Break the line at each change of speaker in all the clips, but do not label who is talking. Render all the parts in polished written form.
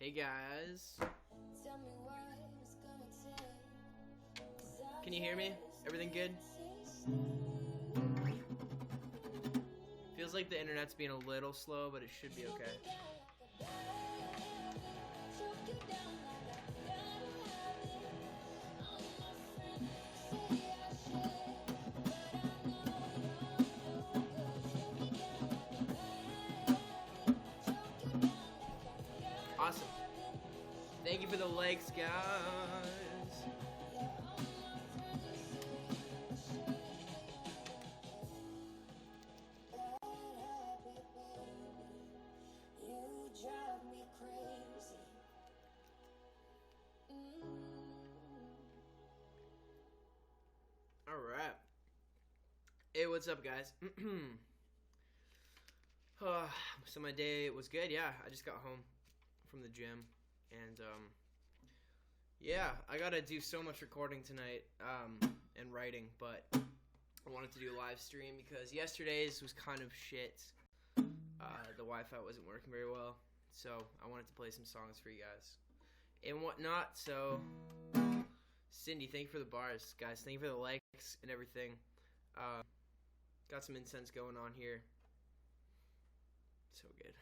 Hey guys. Can you hear me? Everything good? Feels like the internet's being a little slow, but it should be okay. Awesome. Thank you for the likes, guys. All right. Hey, what's up, guys? So my day was good. Yeah, I just got home from the gym, and yeah, I gotta do so much recording tonight and writing, but I wanted to do a live stream because yesterday's was kind of shit. The Wi-Fi wasn't working very well, so I wanted to play some songs for you guys and whatnot. So Cindy, thank you for the bars, guys. Thank you for the likes and everything. Got some incense going on here. So good.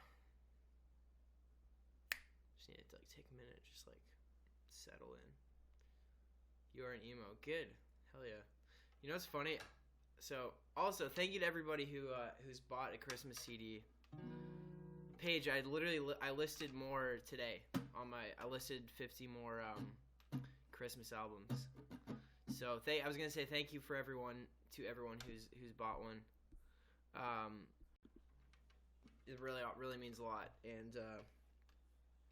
Just need to take a minute, just settle in. You are an emo. Good. Hell yeah. You know what's funny? So also thank you to everybody who's bought a Christmas CD. Paige, I listed more today on I listed 50 more Christmas albums. So I was gonna say thank you to everyone who's bought one. It really means a lot, and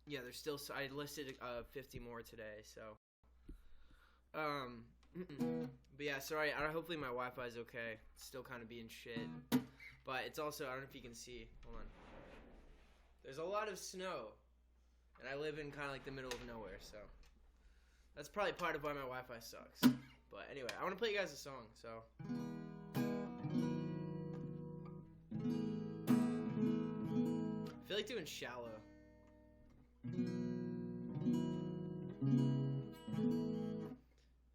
yeah, there's still I listed 50 more today. So but yeah, sorry. Hopefully my Wi-Fi is okay. It's still kind of being shit, but it's also, I don't know if you can see. Hold on. There's a lot of snow, and I live in kind of like the middle of nowhere, so that's probably part of why my Wi-Fi sucks. But anyway, I want to play you guys a song, so. I feel like doing Shallow.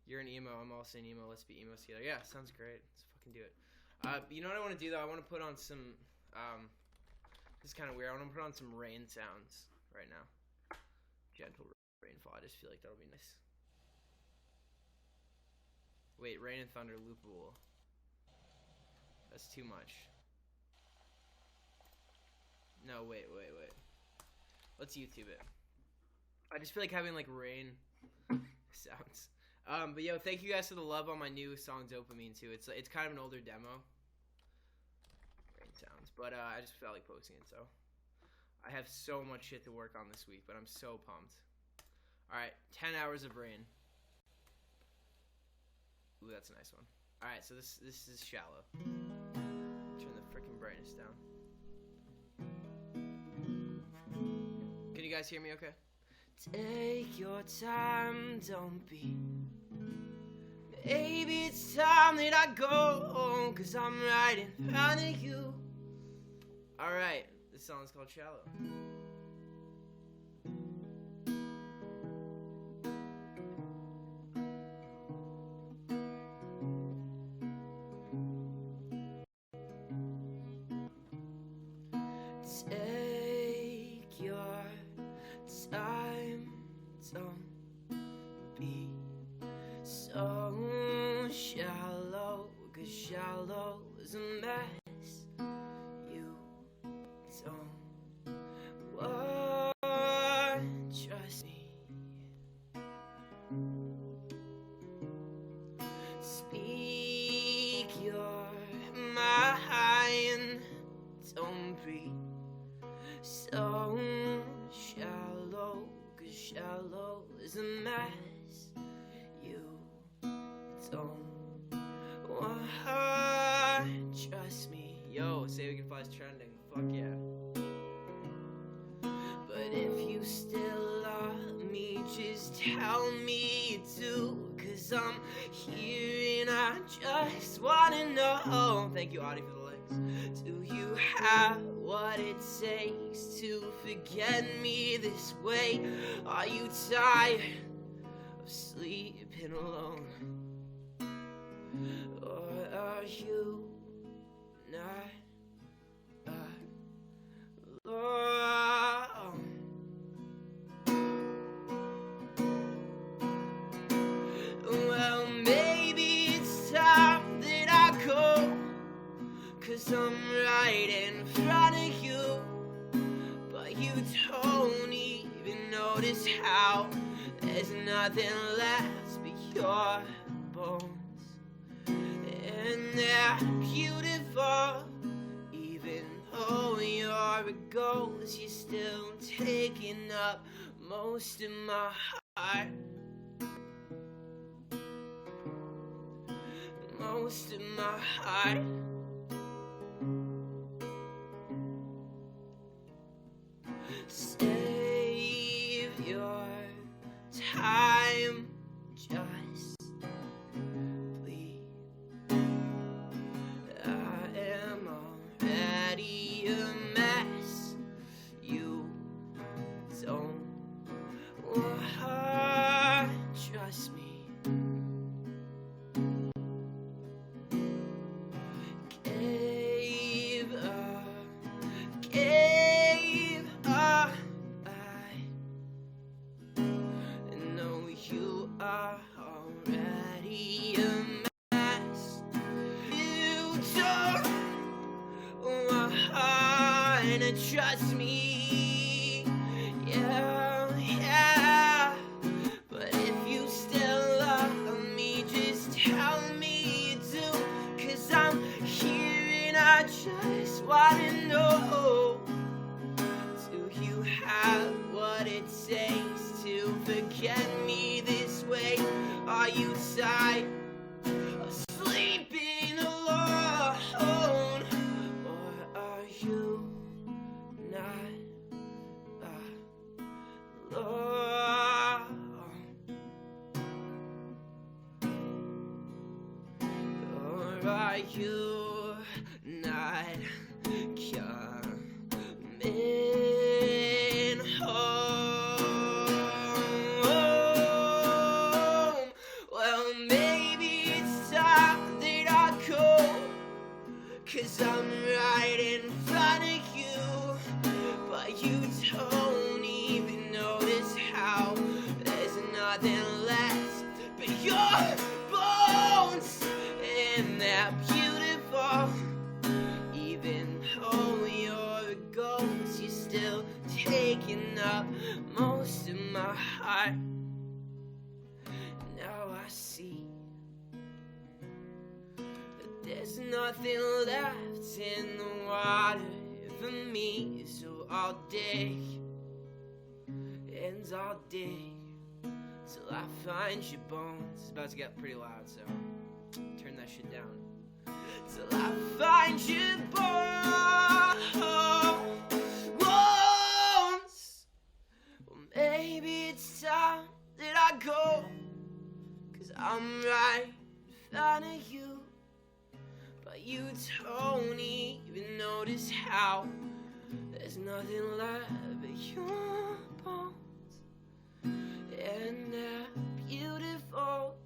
You're an emo, I'm also an emo, let's be emos together. Yeah, sounds great. Let's fucking do it. You know what I want to do though? I want to put on some, this is kind of weird. I want to put on some rain sounds right now. Gentle rainfall. I just feel like that'll be nice. Wait, rain and thunder loopable. That's too much. No, wait. Let's YouTube it. I just feel like having like rain sounds. But yo, thank you guys for the love on my new song Dopamine too. It's kind of an older demo. Rain sounds, but I just felt like posting it, so I have so much shit to work on this week, but I'm so pumped. All right, 10 hours of rain. Ooh, that's a nice one. All right, so this is Shallow. Turn the freaking brightness down. Can you guys hear me okay? Take your time, don't be. Maybe it's time that I go, 'cause I'm right in front of you. Alright, this song is called Shallow. Take your time, don't be so shallow, 'cause shallow is a mess. You don't want, trust me. Speak your mind, don't be so shallow, 'cause shallow is a mess. You don't want, trust me. Yo, Say We Can Fly is trending. Fuck yeah. But if you still love me, just tell me you do, 'cause I'm here and I just wanna know. Thank you, Audie, for the likes. Do you have what it takes to forget me this way? Are you tired of sleeping alone? Or are you not alone? Well, maybe it's time that I go, 'cause I'm right in front of you, but you don't even notice how there's nothing left but your bones. And they're beautiful, even though you're a ghost, you're still taking up most of my heart. Most of my heart. Save your time, just please. I am already a mess. You don't want, trust me. Already a mess. You don't wanna trust me, yeah. But if you still love me, just tell me you do, 'cause I'm here and I just wanna know. Do you have what it takes to forget me this way? Are you tired of sleeping alone? Or are you not alone? Or are you not coming home? Well, maybe it's time that I go, 'cause I'm right in front of you, but you don't even notice how there's nothing left but your bones. And they're beautiful, even though you're a ghost, you're still taking up most of my heart. Now I see that there's nothing left in the water for me, so I'll dig, and I'll dig till I find your bones. It's about to get pretty loud, so turn that shit down. Till I find your bones. Well, maybe it's time that I go, 'cause I'm right in front of you, but you don't even notice how there's nothing left but your bones. And they're beautiful,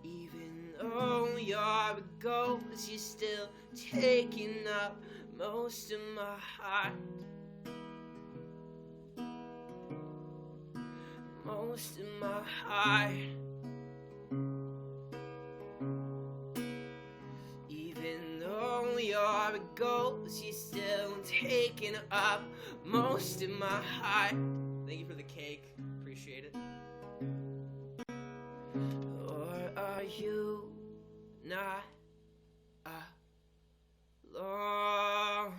even though you're a ghost, you're still taking up most of my heart. Most of my heart. Even though you're a ghost, you're still taking up most of my heart. Thank you for the cake. Appreciate it. Or are you not alone?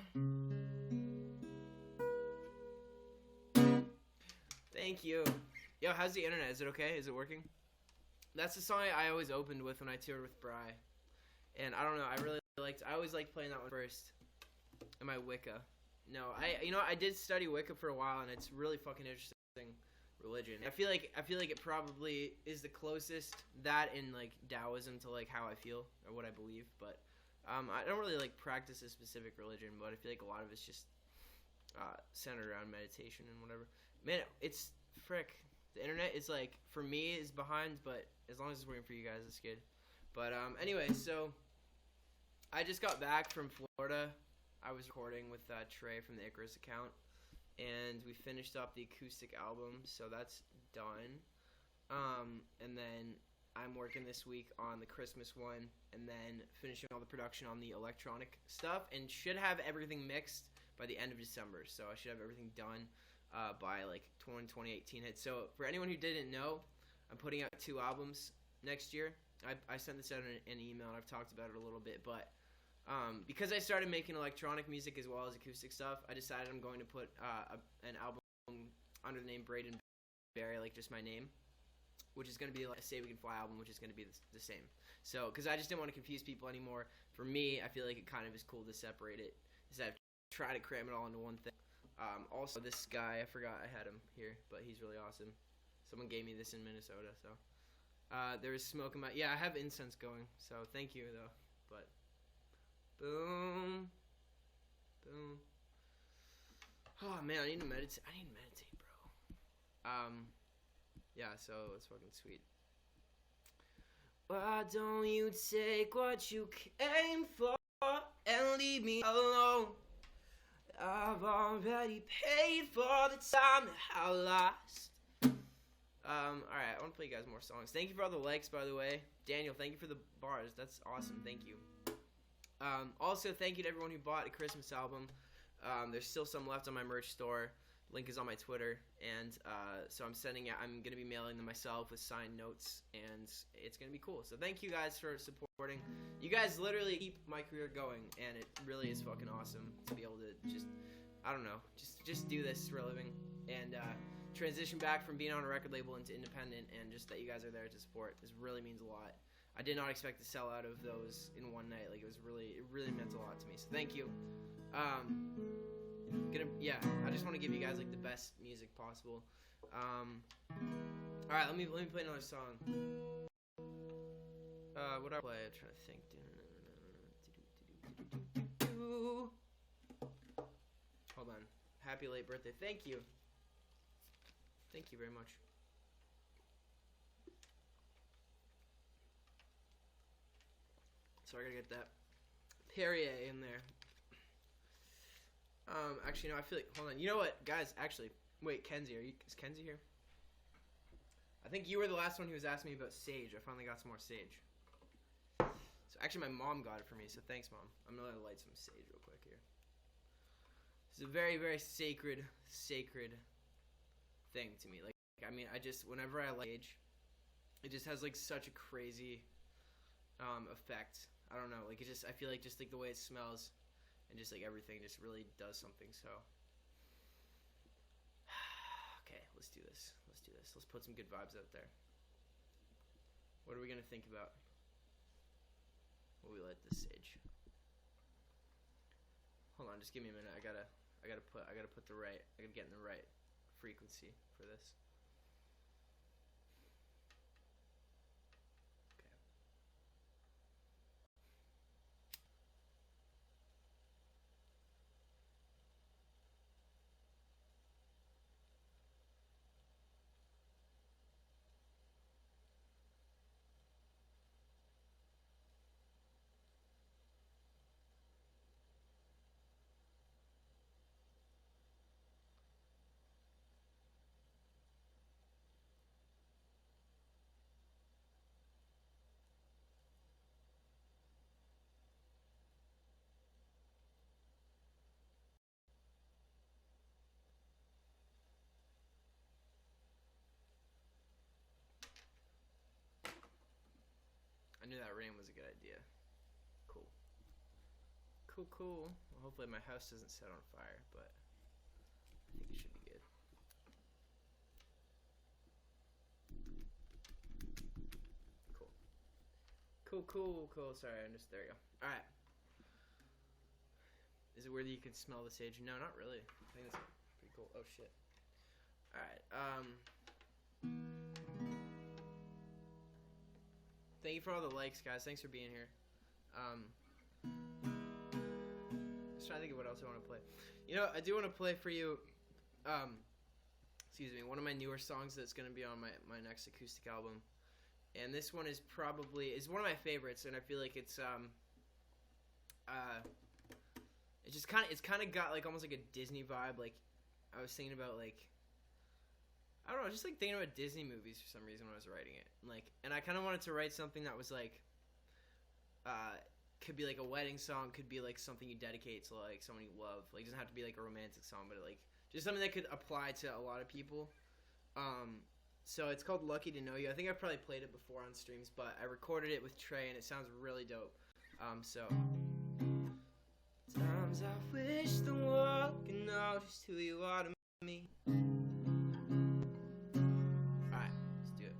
Thank you. Yo, how's the internet? Is it okay? Is it working? That's the song I always opened with when I toured with Bry. And I don't know, I always liked playing that one first in my Wicca. No, I did study Wicca for a while, and it's really fucking interesting religion. I feel like it probably is the closest, that in like Taoism, to like how I feel or what I believe, but I don't really like practice a specific religion, but I feel like a lot of it's just centered around meditation and whatever. Man, it's frick. The internet is like, for me, is behind, but as long as it's working for you guys, it's good. But anyway, so I just got back from Florida. I was recording with Trey from the Icarus account, and we finished up the acoustic album, so that's done. And then I'm working this week on the Christmas one, and then finishing all the production on the electronic stuff, and should have everything mixed by the end of December. So I should have everything done by like 2018 hits. So for anyone who didn't know, I'm putting out 2 albums next year. I sent this out in an email, and I've talked about it a little bit, but because I started making electronic music as well as acoustic stuff, I decided I'm going to put an album under the name Braden Barry, like just my name, which is going to be like a Say We Can Fly album, which is going to be the same. So, because I just didn't want to confuse people anymore. For me, I feel like it kind of is cool to separate it, instead of try to cram it all into one thing. Also, this guy, I forgot I had him here, but he's really awesome. Someone gave me this in Minnesota, so. There was smoke in my, yeah, I have incense going, so thank you, though. But, boom, boom. Oh, man, I need to meditate, bro. Yeah, so it's fucking sweet. Why don't you take what you came for and leave me alone? I've already paid for the time that I lost. Alright, I want to play you guys more songs. Thank you for all the likes, by the way. Daniel, thank you for the bars. That's awesome. Thank you. Also, thank you to everyone who bought a Christmas album. There's still some left on my merch store. Link is on my Twitter, and so I'm going to be mailing them myself with signed notes, and it's going to be cool. So thank you guys for supporting. You guys literally keep my career going, and it really is fucking awesome to be able to just, I don't know, just do this for a living, and transition back from being on a record label into independent, and just that you guys are there to support. This really means a lot. I did not expect to sell out of those in one night. Like, it really meant a lot to me. So thank you. I just want to give you guys like the best music possible. All right, let me play another song. What do I play? I'm trying to think. Hold on. Happy late birthday. Thank you. Thank you very much. So I gotta get that Perrier in there. Actually, no, I feel like, hold on. You know what, guys, actually, wait, Kenzie, is Kenzie here? I think you were the last one who was asking me about sage. I finally got some more sage. So actually, my mom got it for me, so thanks, Mom. I'm gonna light some sage real quick here. It's a very, very sacred thing to me. Like, I mean, whenever I light sage, it just has, like, such a crazy, effect. I don't know, like, I feel like just, like, the way it smells, and just like everything just really does something. So okay, let's do this. Let's put some good vibes out there. What are we gonna think about when we light this sage? Hold on, just give me a minute. I gotta get in the right frequency for this. I knew that rain was a good idea. Cool. Well, hopefully my house doesn't set on fire, but I think it should be good. Cool. Sorry, there you go. Alright. Is it weird that you can smell the sage? No, not really. I think that's pretty cool. Oh, shit. Alright, thank you for all the likes, guys. Thanks for being here. trying to think of what else I want to play. You know, I do want to play for you, excuse me, one of my newer songs that's going to be on my next acoustic album. And this one is one of my favorites, and I feel like it's kind of got like almost like a Disney vibe. Like I was thinking about like, I don't know, just like thinking about Disney movies for some reason when I was writing it. Like, and I kind of wanted to write something that was like, could be like a wedding song, could be like something you dedicate to like someone you love. Like, it doesn't have to be like a romantic song, but like just something that could apply to a lot of people. So it's called Lucky to Know You. I think I've probably played it before on streams, but I recorded it with Trey, and it sounds really dope. So times I wish the world could know just who you are to me. Alright, let's do it.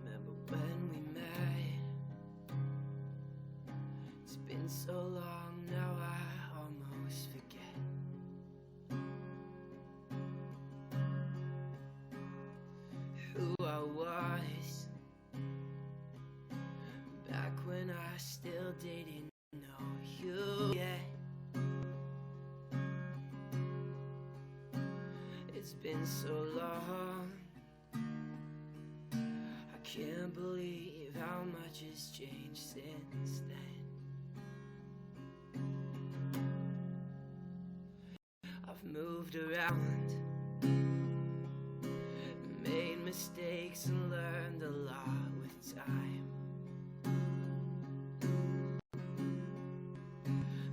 Remember when we met? It's been so long now, I almost forget. Who I was back when I still didn't know you yet. It's been so long, I can't believe how much has changed since then. I've moved around, made mistakes and learned a lot with time.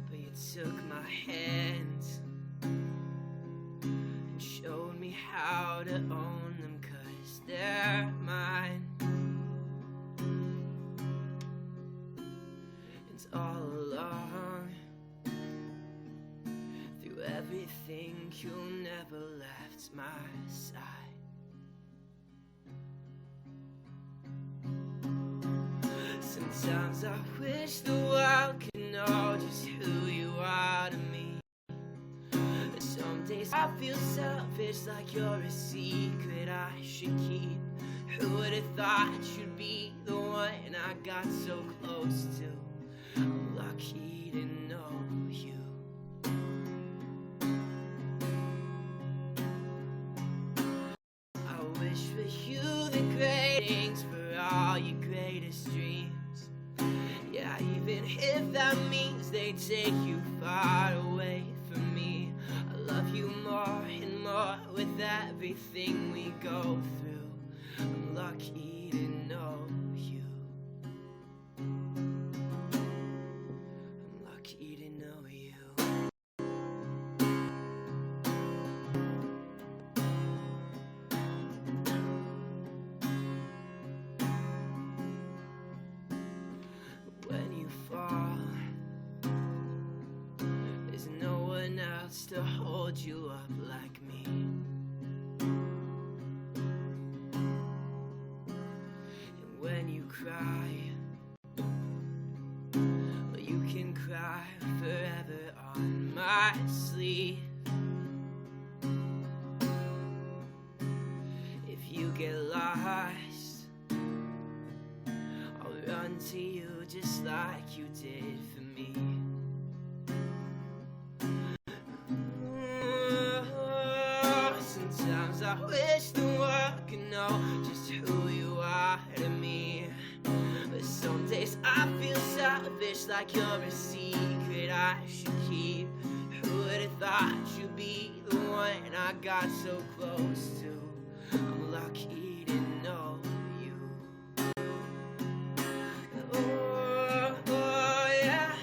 But you took my hands and showed me how to own them, 'cause they're mine. It's all along, through everything, you never left my side. Sometimes I wish the world could know just who you are to me. Some days I feel selfish, like you're a secret I should keep. Who would have thought you'd be the one I got so close to? I'm lucky to know you. I wish for you the great things, for all your greatest dreams. Yeah, even if that means they take you far away from me, I love you more and more with everything we go through. I'm lucky to know you. I'm lucky to know you. When you fall, there's no one else to hold you up like me. And when you cry, well, you can cry forever on my sleeve. If you get lost, I'll run to you just like you did for me. Sometimes I wish the world could know just who you are to me. But some days I feel selfish, like you're a secret I should keep. Who would have thought you'd be the one I got so close to? I'm lucky to know you. Oh yeah,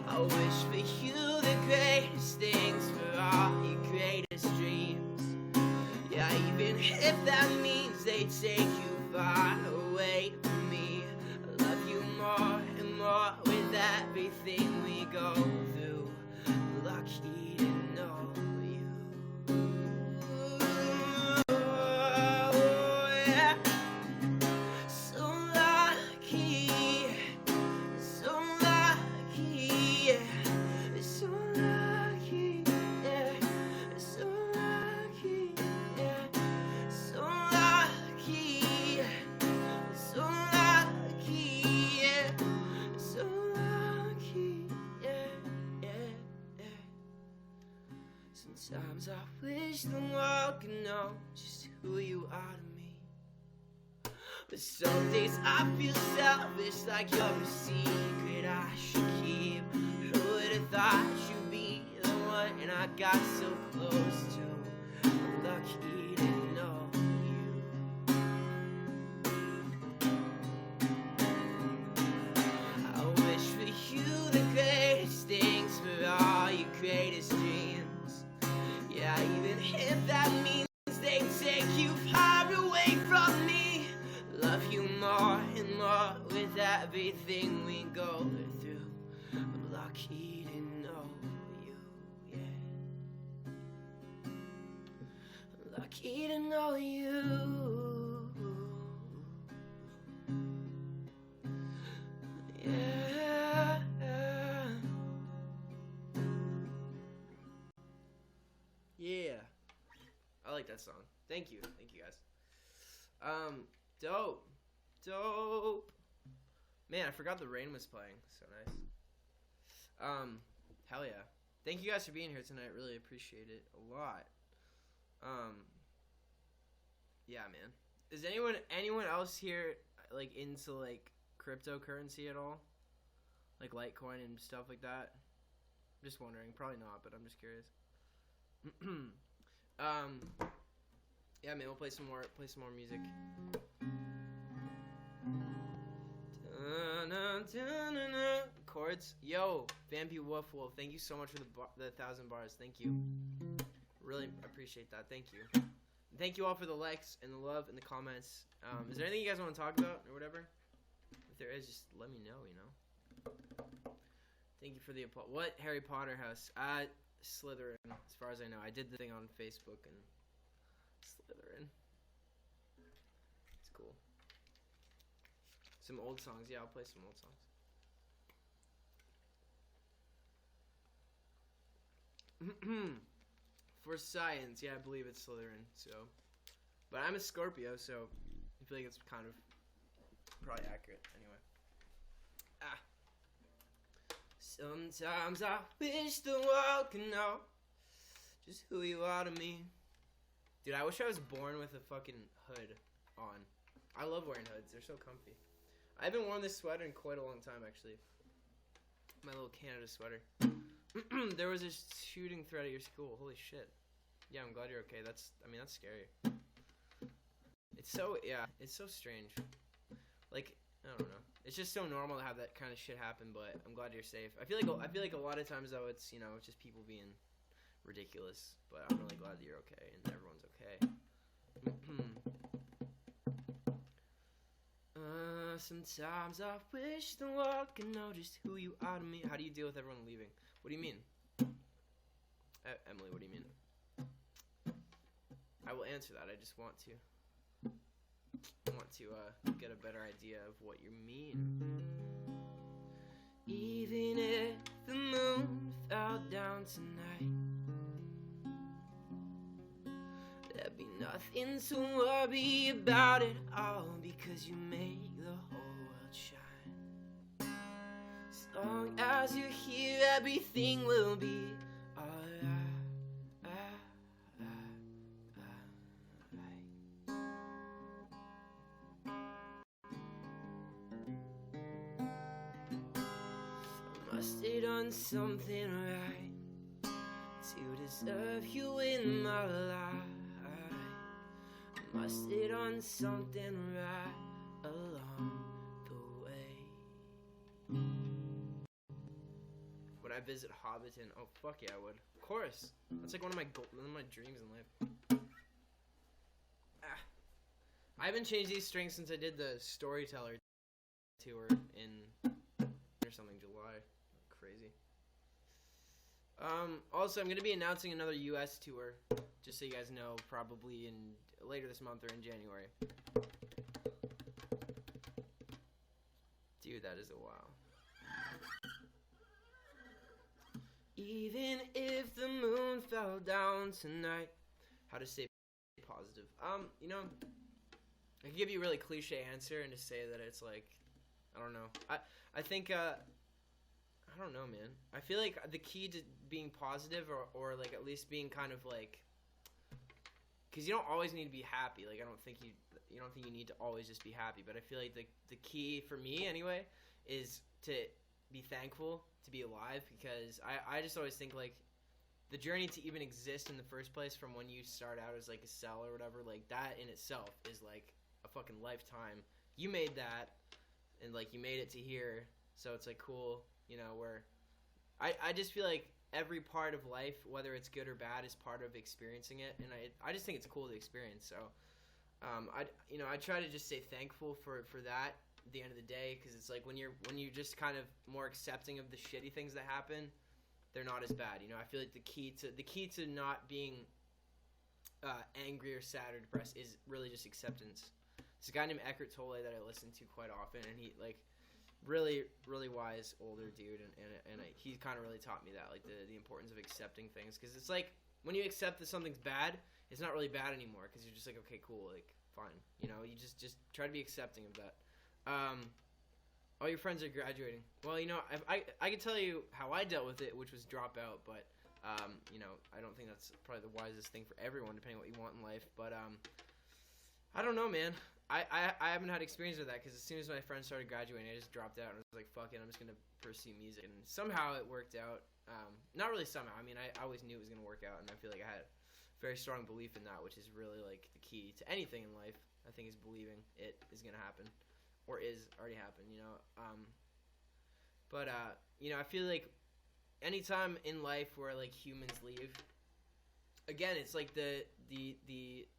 I wish for you the greatest things, for all your greatest dreams. Yeah, even if that means they take you far away from me, I love you more and more with everything we go through. I'm lucky to know you. Oh yeah, so lucky, so lucky, so lucky, yeah, so lucky. Sometimes I wish the world could know just who you are to me. But some days I feel selfish, like you're a secret I should keep. Who would have thought you'd be the one I got so close to? I'm lucky to know you. I wish for you the greatest things, for all your greatest dreams. Yeah, even if that means they take you far away from me. Love you more and more with everything we go through. I'm lucky to know you, yeah. I'm lucky to know you. Yeah. Yeah. I like that song. Thank you. Thank you guys. Dope. Man, I forgot the rain was playing. So nice. Hell yeah. Thank you guys for being here tonight. Really appreciate it a lot. Yeah, man. Is anyone else here like into like cryptocurrency at all? Like Litecoin and stuff like that? I'm just wondering. Probably not, but I'm just curious. Yeah, man, we'll play some more music. Chords. Yo, Vampy Wolf, thank you so much for the 1,000 bars. Thank you. Really appreciate that. Thank you. And thank you all for the likes and the love and the comments. Is there anything you guys want to talk about or whatever? If there is, just let me know, you know. Thank you for the applause. What Harry Potter house? Slytherin, as far as I know. I did the thing on Facebook and Slytherin. It's cool. Some old songs. Yeah, I'll play some old songs. For science, yeah, I believe it's Slytherin, so. But I'm a Scorpio, so I feel like it's kind of probably accurate anyway. Sometimes I wish the world could know just who you are to me. Dude, I wish I was born with a fucking hood on. I love wearing hoods. They're so comfy. I haven't worn this sweater in quite a long time, actually. My little Canada sweater. There was a shooting threat at your school. Holy shit. Yeah, I'm glad you're okay. That's scary. It's so strange. Like, I don't know. It's just so normal to have that kind of shit happen, but I'm glad you're safe. I feel like a lot of times though it's, you know, it's just people being ridiculous, but I'm really glad that you're okay and everyone's okay. Sometimes I wish the world could know just who you are to me. How do you deal with everyone leaving? What do you mean? Emily, what do you mean? I will answer that. I just want to get a better idea of what you mean. Even if the moon fell down tonight, there'd be nothing to worry about at all, because you make the whole world shine. As long as you're here, everything will be alright. Must have done something right to deserve you in my life. Must have done something right along the way. Would I visit Hobbiton? Oh fuck yeah, I would. Of course. That's like one of my dreams in life. I haven't changed these strings since I did the Storyteller tour in or something July. Crazy. Also, I'm going to be announcing another US tour, just so you guys know, probably in later this month or in January. Dude, that is a wow. Even if the moon fell down tonight. How to stay positive. You know, I could give you a really cliche answer and just say that it's like, I don't know. I think, I I don't know, man. I feel like the key to being positive, or like at least being kind of like, because you don't always need to be happy. Like I don't think you need to always just be happy. But I feel like the key for me anyway is to be thankful to be alive, because I just always think like the journey to even exist in the first place, from when you start out as like a cell or whatever, like that in itself is like a fucking lifetime. You made that, and like you made it to here, so it's like cool. Where I just feel like every part of life, whether it's good or bad, is part of experiencing it, and I just think it's cool to experience. So, I try to just stay thankful for that at the end of the day, because it's like when you're just kind of more accepting of the shitty things that happen, they're not as bad. I feel like the key to not being angry or sad or depressed is really just acceptance. There's a guy named Eckhart Tolle that I listen to quite often, and he like. Really, really wise older dude, and he kind of really taught me that, like the importance of accepting things, because it's like when you accept that something's bad, it's not really bad anymore, because you're just like, okay, cool, like fine, you just try to be accepting of that. All your friends are graduating. Well, I can tell you how I dealt with it, which was drop out, but I don't think that's probably the wisest thing for everyone, depending on what you want in life. But I don't know, man. I haven't had experience with that, because as soon as my friends started graduating, I just dropped out and was like, fuck it, I'm just going to pursue music. And somehow it worked out. Not really somehow. I mean, I always knew it was going to work out, and I feel like I had a very strong belief in that, which is really like the key to anything in life, I think, is believing it is going to happen, or is already happened, But I feel like anytime in life where like humans leave, again, it's like the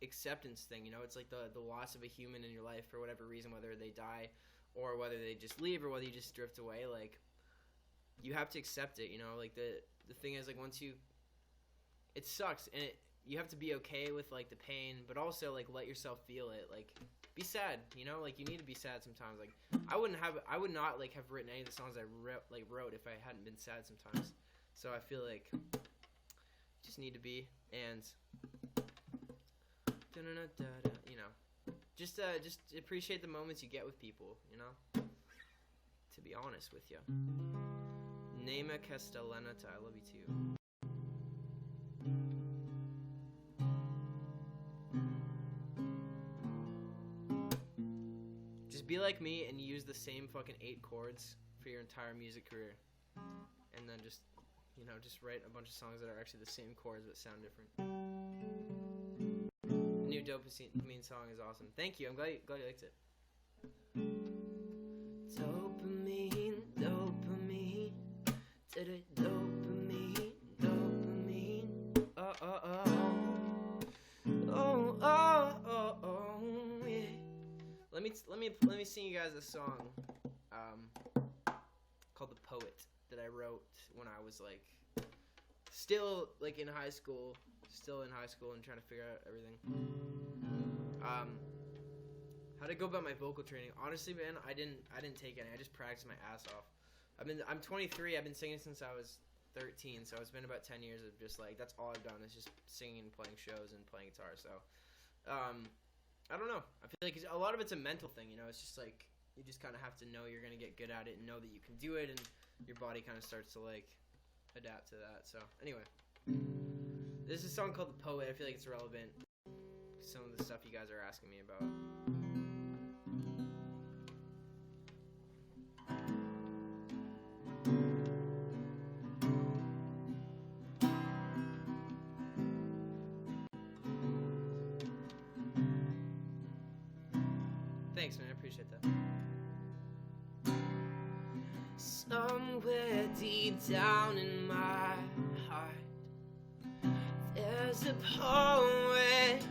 acceptance thing, it's like the loss of a human in your life for whatever reason, whether they die or whether they just leave or whether you just drift away. Like, you have to accept it, like the thing is, like, it sucks, and you have to be okay with like the pain, but also like let yourself feel it. Like, be sad, like you need to be sad sometimes. Like, I would not like have written any of the songs I wrote if I hadn't been sad sometimes. So I feel like just need to be, and just appreciate the moments you get with people, to be honest with you. Nema Castellaneta, I love you too. Just be like me and use the same fucking 8 chords for your entire music career, and then just write a bunch of songs that are actually the same chords but sound different. The new Dopamine song is awesome. Thank you. I'm glad you liked it. Dopamine, dopamine, dopamine, dopamine. Oh, oh, oh, oh, oh, oh, oh, yeah. Let me sing you guys a song called "The Poet" that I wrote when I was like still like in high school and trying to figure out everything. How to go about my vocal training. Honestly, man, I didn't take any. I just practiced my ass off. I'm 23. I've been singing since I was 13, so it's been about 10 years of just like, that's all I've done is just singing and playing shows and playing guitar. So I don't know. I feel like a lot of it's a mental thing, It's just like you just kind of have to know you're gonna get good at it and know that you can do it, and your body kind of starts to like adapt to that. So anyway, this is a song called "The Poet." I feel like it's relevant to some of the stuff you guys are asking me about. Thanks, man. I appreciate that. Somewhere deep down in my heart, there's a poet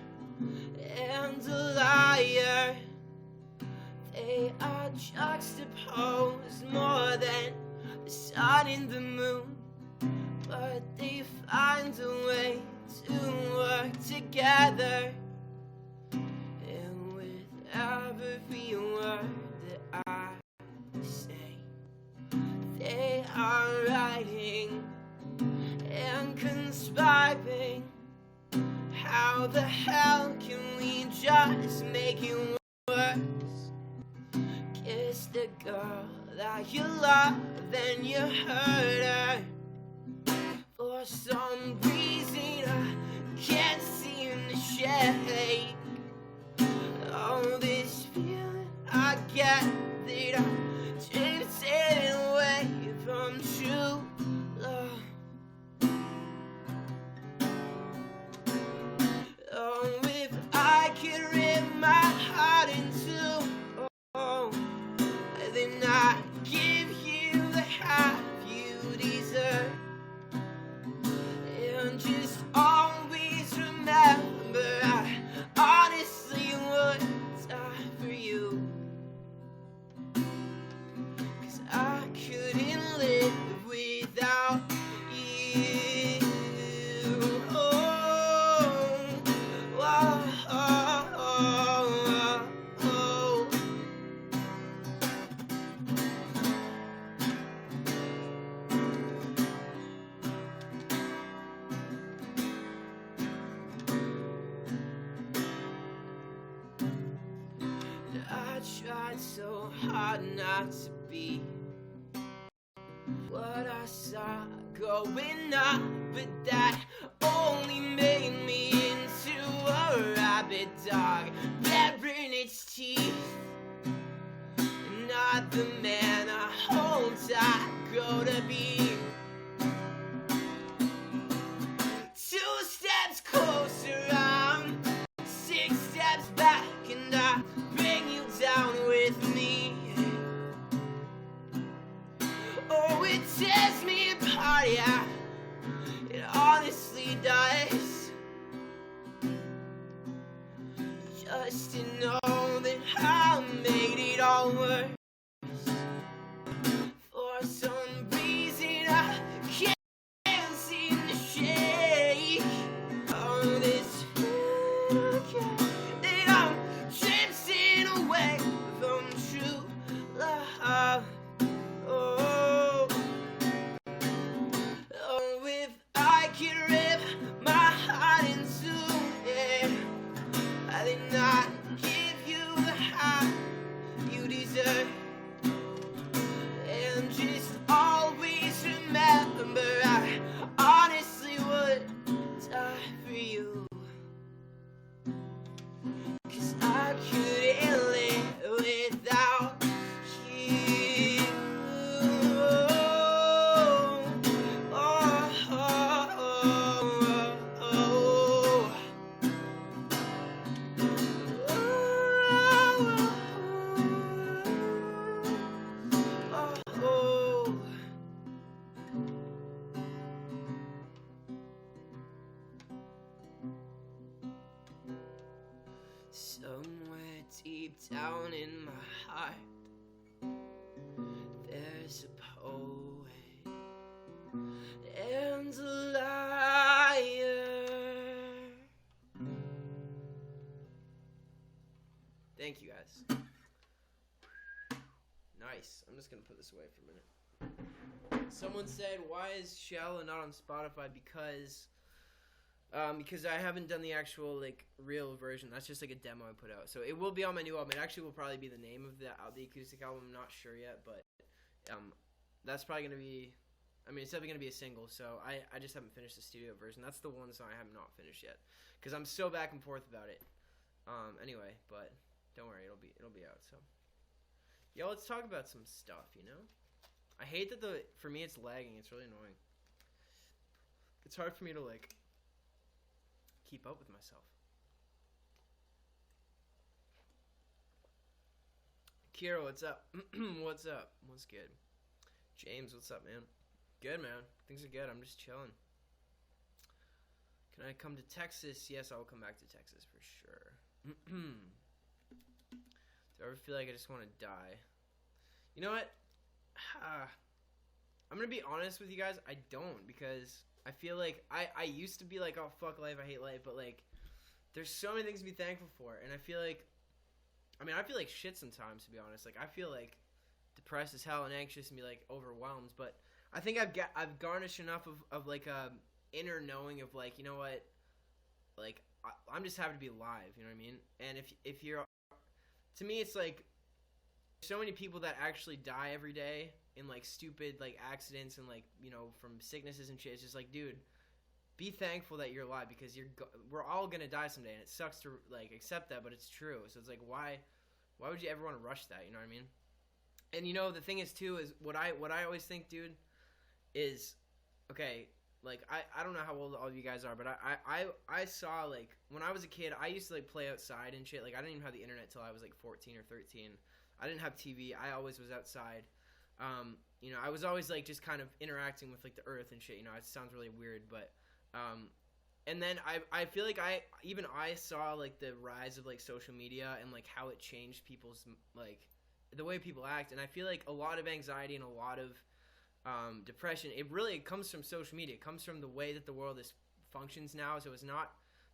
and a liar. They are juxtaposed more than the sun and the moon, but they find a way to work together. And with every word that I say, they are writing and conspiring. How the hell can we just make it worse? Kiss the girl like you love, then you hurt her. For some reason I can't seem to shake all this feeling I get that I'm drifting away from true love. Oh, if I could rip my heart in two, oh, then I'd give you the half you deserve. And just always remember, I honestly would die for you. 'Cause I couldn't live without you. Oh, oh, oh, oh, oh. I tried so hard not to be what I saw going on, but that only made me into a rabid dog, baring its teeth. Not the man I hoped I'd grow to be. 2 steps closer, I'm 6 steps back, and I bring you down with me. Oh, it tears me apart, yeah, it honestly does. Just to know that I made it all worse. For some reason I can't seem to shake all this feeling that I'm drifting away from true love. Oh, oh, if I could rip my heart in two, yeah, I did not give you the heart you deserve. And just always remember, I honestly would die for you. 'Cause I couldn't live without you. Oh, oh, oh, oh, oh, oh. Somewhere deep down in my heart, there's a poet and a liar. Thank you guys. Nice. I'm just gonna put this away for a minute. Someone said, why is Shallow not on Spotify? Because I haven't done the actual like real version. That's just like a demo I put out. So it will be on my new album. It actually will probably be the name of the acoustic album. I'm not sure yet, but that's probably gonna be. I mean, it's definitely gonna be a single. So I just haven't finished the studio version. That's the one song I have not finished yet because I'm so back and forth about it. Anyway, but don't worry, it'll be out. So yo, let's talk about some stuff. You know, I hate that for me it's lagging. It's really annoying. It's hard for me to like keep up with myself. Kira, what's up? What's up? What's good? James, what's up, man? Good, man. Things are good. I'm just chilling. Can I come to Texas? Yes, I will come back to Texas for sure. Do I ever feel like I just want to die? You know what? I'm going to be honest with you guys. I don't, because I feel like I used to be like, oh, fuck life, I hate life, but like there's so many things to be thankful for, and I feel like shit sometimes, to be honest. Like I feel like depressed as hell and anxious and be like overwhelmed, but I think I've garnished enough of like a inner knowing of like, you know what, like I'm just happy to be alive, you know what I mean? And if you're, to me it's like so many people that actually die every day in like stupid like accidents and like, you know, from sicknesses and shit. It's just like, dude, be thankful that you're alive, because we're all gonna die someday, and it sucks to like accept that, but it's true. So it's like, why would you ever want to rush that? You know what I mean? And you know, the thing is too, is what I always think, dude, is, okay, like I don't know how old all of you guys are, but I saw, like, when I was a kid, I used to like play outside and shit. Like, I didn't even have the internet till I was like 14 or 13. I didn't have TV. I always was outside. You know, I was always like just kind of interacting with like the earth and shit. You know, it sounds really weird, but and then I feel like I saw like the rise of like social media and like how it changed people's like the way people act, and I feel like a lot of anxiety and a lot of depression, it comes from social media. It comes from the way that the world functions now. So it's not,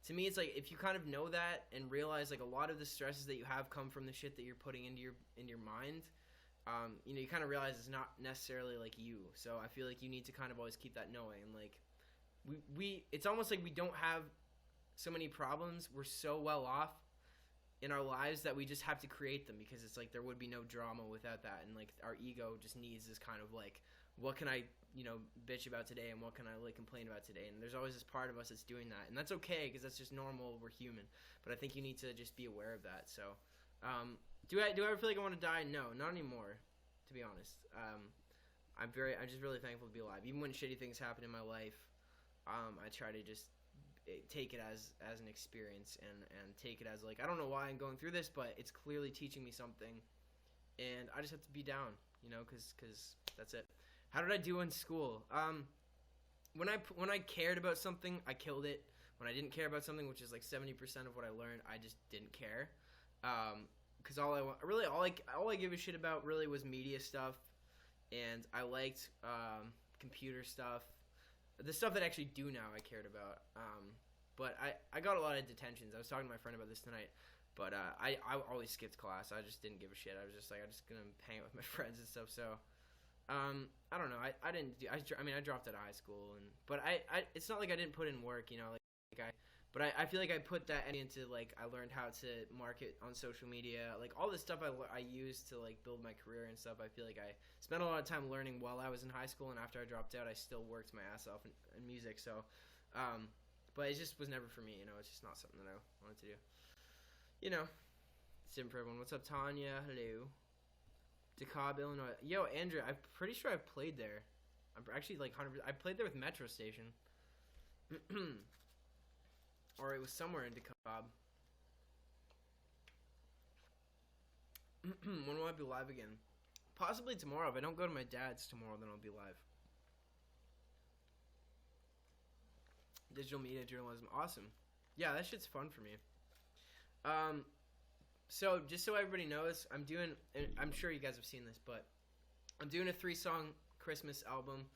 to me, it's like, if you kind of know that and realize like a lot of the stresses that you have come from the shit that you're putting into your mind, you know, you kind of realize it's not necessarily like you. So I feel like you need to kind of always keep that knowing. And like we it's almost like we don't have so many problems. We're so well off in our lives that we just have to create them, because it's like there would be no drama without that. And like our ego just needs this kind of like, what can I, you know, bitch about today, and what can I like complain about today? And there's always this part of us that's doing that, and that's okay, because that's just normal. We're human. But I think you need to just be aware of that. So do I ever feel like I want to die? No, not anymore, to be honest. I'm just really thankful to be alive. Even when shitty things happen in my life, I try to just take it as an experience, and take it as like, I don't know why I'm going through this, but it's clearly teaching me something, and I just have to be down, you know, because that's it. How did I do in school? When I cared about something, I killed it. When I didn't care about something, which is like 70% of what I learned, I just didn't care. Because all I give a shit about really was media stuff, and I liked computer stuff. The stuff that I actually do now, I cared about. But I got a lot of detentions. I was talking to my friend about this tonight. But I always skipped class. I just didn't give a shit. I was just like, I'm just gonna hang out with my friends and stuff. So I don't know. I didn't. I mean, I dropped out of high school, but it's not like I didn't put in work. You know, but I feel like I put that into like, I learned how to market on social media, like all this stuff I used to like build my career and stuff. I feel like I spent a lot of time learning while I was in high school, and after I dropped out, I still worked my ass off in music. So, but it just was never for me. You know, it's just not something that I wanted to do. You know, it's different for everyone. What's up, Tanya? Hello. DeKalb, Illinois. Yo, Andrew, I'm pretty sure I've played there. I'm actually like 100%. I played there with Metro Station. Or it was somewhere in DeKalb. When will I be live again? Possibly tomorrow. If I don't go to my dad's tomorrow, then I'll be live. Digital media journalism. Awesome. Yeah, that shit's fun for me. So just so everybody knows, I'm doing, and I'm sure you guys have seen this, but I'm doing a 3-song Christmas album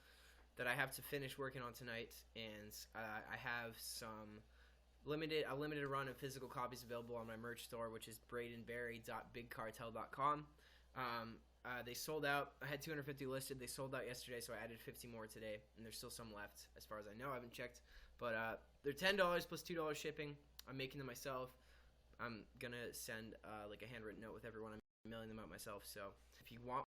that I have to finish working on tonight, and I have a limited run of physical copies available on my merch store, which is bradenberry.bigcartel.com. They sold out. I had 250 listed. They sold out yesterday, so I added 50 more today, and there's still some left as far as I know. I haven't checked, but they're $10 plus $2 shipping. I'm making them myself. I'm going to send like a handwritten note with everyone. I'm mailing them out myself. So if you want,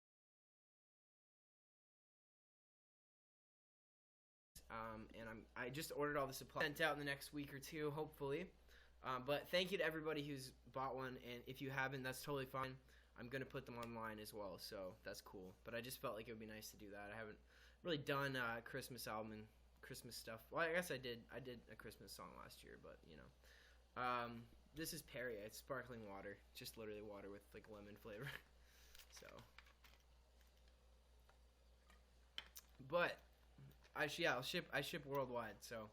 and I just ordered all the supplies, sent out in the next week or two, hopefully. But thank you to everybody who's bought one, and if you haven't, that's totally fine. I'm going to put them online as well, so that's cool. But I just felt like it would be nice to do that. I haven't really done Christmas album and Christmas stuff. Well, I guess I did a Christmas song last year, but, you know. This is Perrier. It's sparkling water. Just literally water with, like, lemon flavor. So. But, I ship worldwide, so.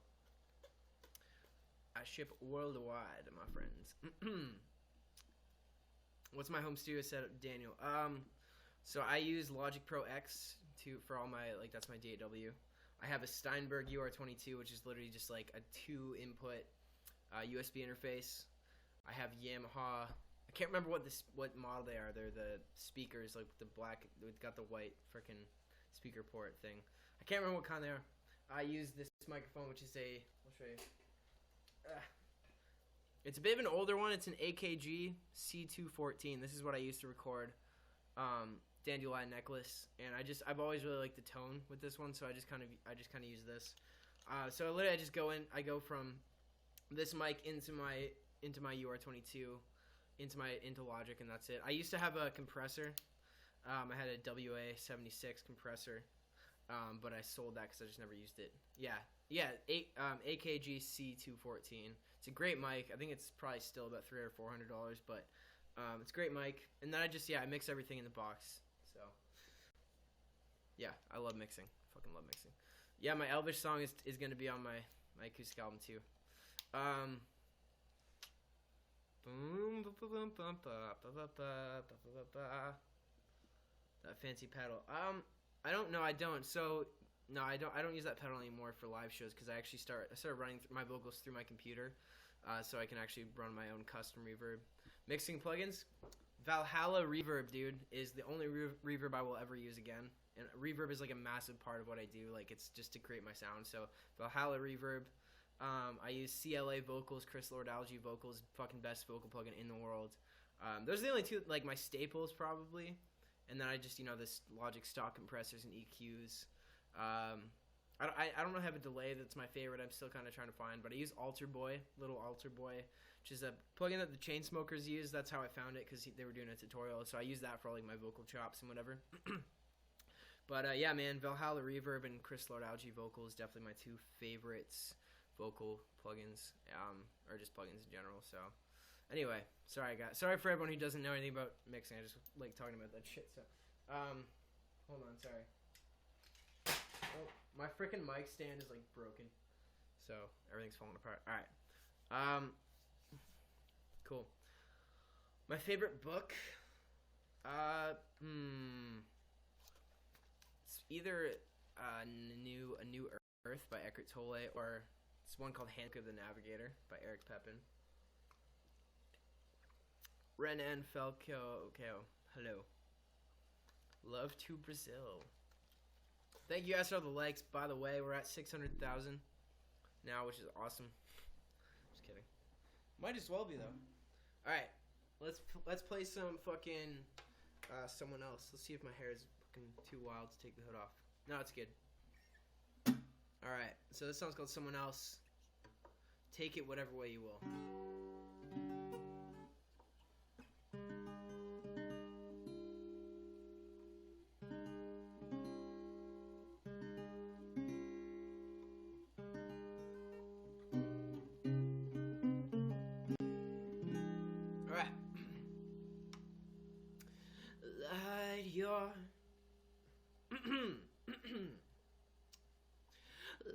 I ship worldwide, my friends. What's my home studio setup, Daniel? So I use Logic Pro X for all my, like, that's my DAW. I have a Steinberg UR22, which is literally just like a 2-input USB interface. I have Yamaha. I can't remember what model they are. They're the speakers, like the black. It's got the white freaking speaker port thing. I can't remember what kind they are. I use this microphone, which is I'll show you. It's a bit of an older one. It's an AKG C214. This is what I used to record dandelion necklace, and I've always really liked the tone with this one, so I just kind of use this. So literally I just go from this mic into my UR22 into Logic, and that's it. I used to have a compressor. I had a WA76 compressor, but I sold that because I just never used it. AKG C214. It's a great mic. I think it's probably still about $300 or $400, but it's a great mic. And then I mix everything in the box. So yeah, I love mixing. Fucking love mixing. Yeah, my Elvish song is gonna be on my acoustic album too. That fancy pedal. I don't know. I don't. So no, I don't use that pedal anymore for live shows because I started running my vocals through my computer, so I can actually run my own custom reverb mixing plugins. Valhalla Reverb, dude, is the only reverb I will ever use again. And reverb is like a massive part of what I do. Like, it's just to create my sound. So Valhalla Reverb. I use CLA Vocals, Chris Lord-Alge Vocals, fucking best vocal plugin in the world. Those are the only two, like, my staples probably. And then I just, this Logic stock compressors and EQs. I don't have a delay that's my favorite. I'm still kind of trying to find, but I use Alter Boy, little Alter Boy, which is a plugin that the Chainsmokers use. That's how I found it because they were doing a tutorial. So I use that for like my vocal chops and whatever. But yeah, man, Valhalla Reverb and Chris Lord-Alge Vocals definitely my two favorites vocal plugins, or just plugins in general. So anyway, sorry for everyone who doesn't know anything about mixing. I just like talking about that shit. So hold on, sorry. Oh, my freaking mic stand is like broken, so everything's falling apart. All right, cool. My favorite book, it's either a New Earth by Eckhart Tolle, or it's one called Handbook of the Navigator by Eric Pepin. Renan Falco, hello. Love to Brazil. Thank you guys for all the likes. By the way, we're at 600,000 now, which is awesome. Just kidding. Might as well be though. All right, let's play some fucking someone else. Let's see if my hair is fucking too wild to take the hood off. No, it's good. All right, so this song's called Someone Else. Take it whatever way you will.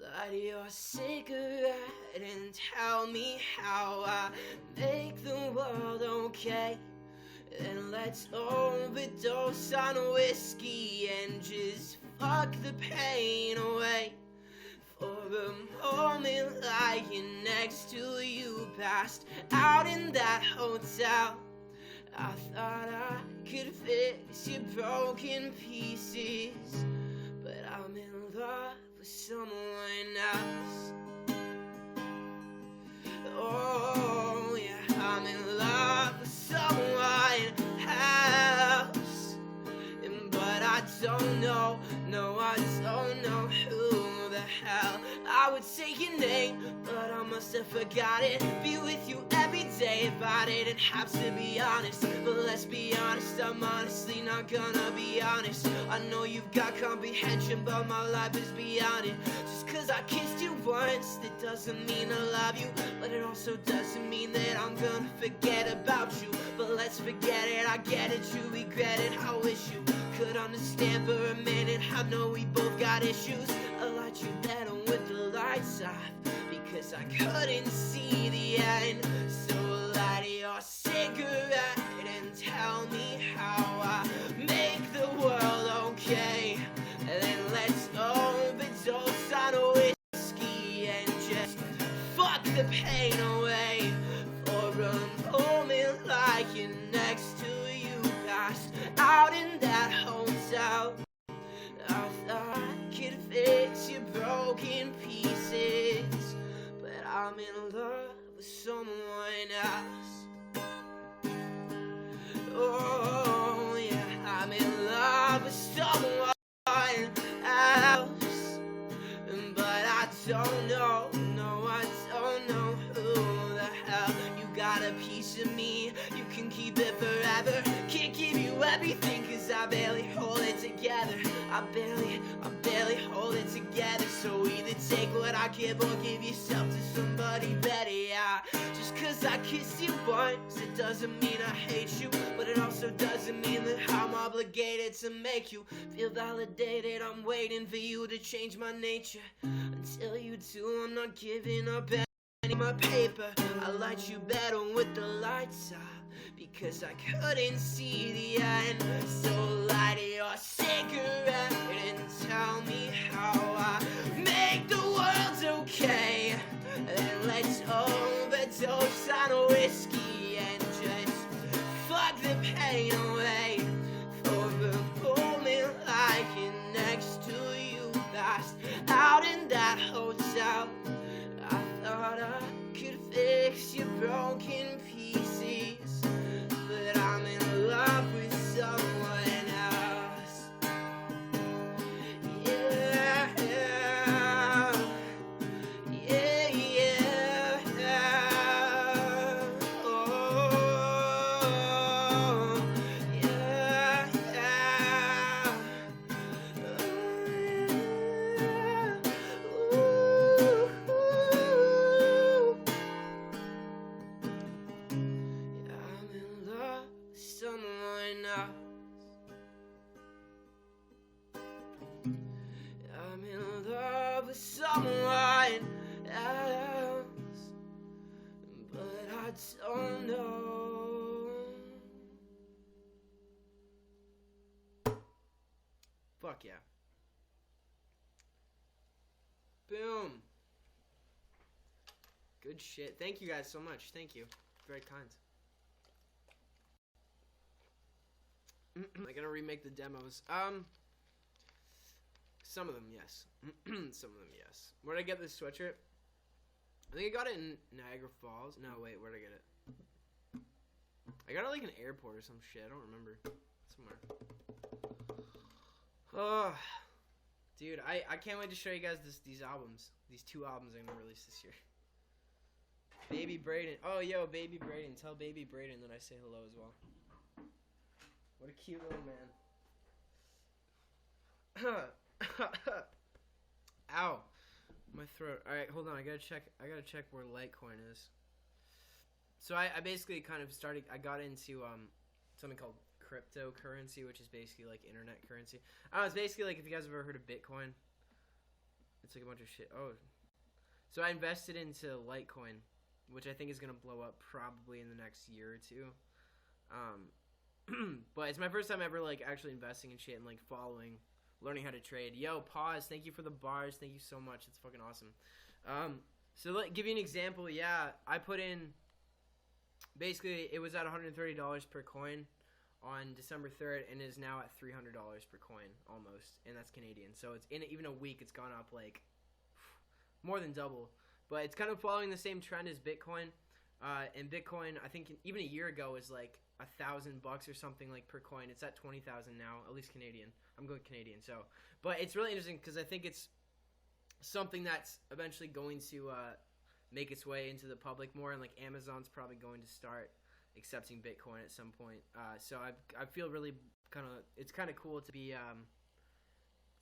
Light your cigarette and tell me how I make the world okay. And let's overdose on whiskey and just fuck the pain away. For a moment lying next to you, passed out in that hotel, I thought I could fix your broken pieces, but I'm in love with someone else. Oh yeah, I'm in love with someone else. But I don't know, no, I don't know who the hell. I would say your name, but I must have forgot it. Be with you every day if I didn't have to be honest. But let's be honest, I'm honestly not gonna be honest. I know you've got comprehension, but my life is beyond it. Just cause I kissed you once, that doesn't mean I love you. But it also doesn't mean that I'm gonna forget about you. But let's forget it, I get it, you regret it. I wish you could understand for a minute. I know we both got issues. I liked you better with the lights off, because I couldn't see the end. So light your cigarette and tell me how I make the world okay. And then let's overdose on whiskey and just fuck the pain away. For a moment lying next to you, passed out in that hotel, I thought I could fix your broken pieces, but I'm in love with someone else. Oh yeah, I'm piece of me, you can keep it forever. Can't give you everything, cause I barely hold it together. I barely hold it together. So either take what I give or give yourself to somebody better, yeah. Just cause I kissed you once, it doesn't mean I hate you, but it also doesn't mean that I'm obligated to make you feel validated. I'm waiting for you to change my nature. Until you do, I'm not giving up any more paper. I liked you better with the lights out, because I couldn't see the end. So light your cigarette and tell me how I make the world okay. And let's overdose on whiskey and just fuck the pain away. For the moment I can next to you, passed out in that hotel. I thought I could fix your broken pieces, but I'm in love with someone else. Yeah, yeah, yeah, yeah. Oh, yeah, yeah. I'm in love with someone else. I'm in love with someone else, but I don't know. Fuck yeah. Boom. Good shit. Thank you guys so much. Thank you. Very kind. I gotta remake the demos. Some of them, yes. Some of them, yes. Where'd I get this sweatshirt? I think I got it in Niagara Falls. No, wait, where'd I get it? I got it like an airport or some shit. I don't remember. Somewhere. Oh, dude, I can't wait to show you guys these albums. These 2 albums I'm gonna release this year. Baby Brayden. Oh, yo, Baby Brayden. Tell Baby Brayden that I say hello as well. What a cute little man. Ow. My throat. Alright, hold on. I gotta check where Litecoin is. So I basically kind of started, I got into something called cryptocurrency, which is basically like internet currency. I don't know, it's basically like, if you guys have ever heard of Bitcoin, it's like a bunch of shit. Oh. So I invested into Litecoin, which I think is going to blow up probably in the next year or 2. But it's my first time ever like actually investing in shit and like following, learning how to trade. Yo, Pause, thank you for the bars. Thank you so much. It's fucking awesome. So let give you an example. Yeah, I put in, basically it was at $130 per coin on December 3rd and is now at $300 per coin almost, and that's Canadian. So it's in even a week it's gone up like more than double. But it's kind of following the same trend as Bitcoin. And Bitcoin, I think even a year ago was like $1,000 or something like per coin. It's at 20,000 now, at least Canadian. I'm going Canadian. So, but it's really interesting because I think it's something that's eventually going to make its way into the public more, and like Amazon's probably going to start accepting Bitcoin at some point. So I feel really kind of, it's kind of cool to be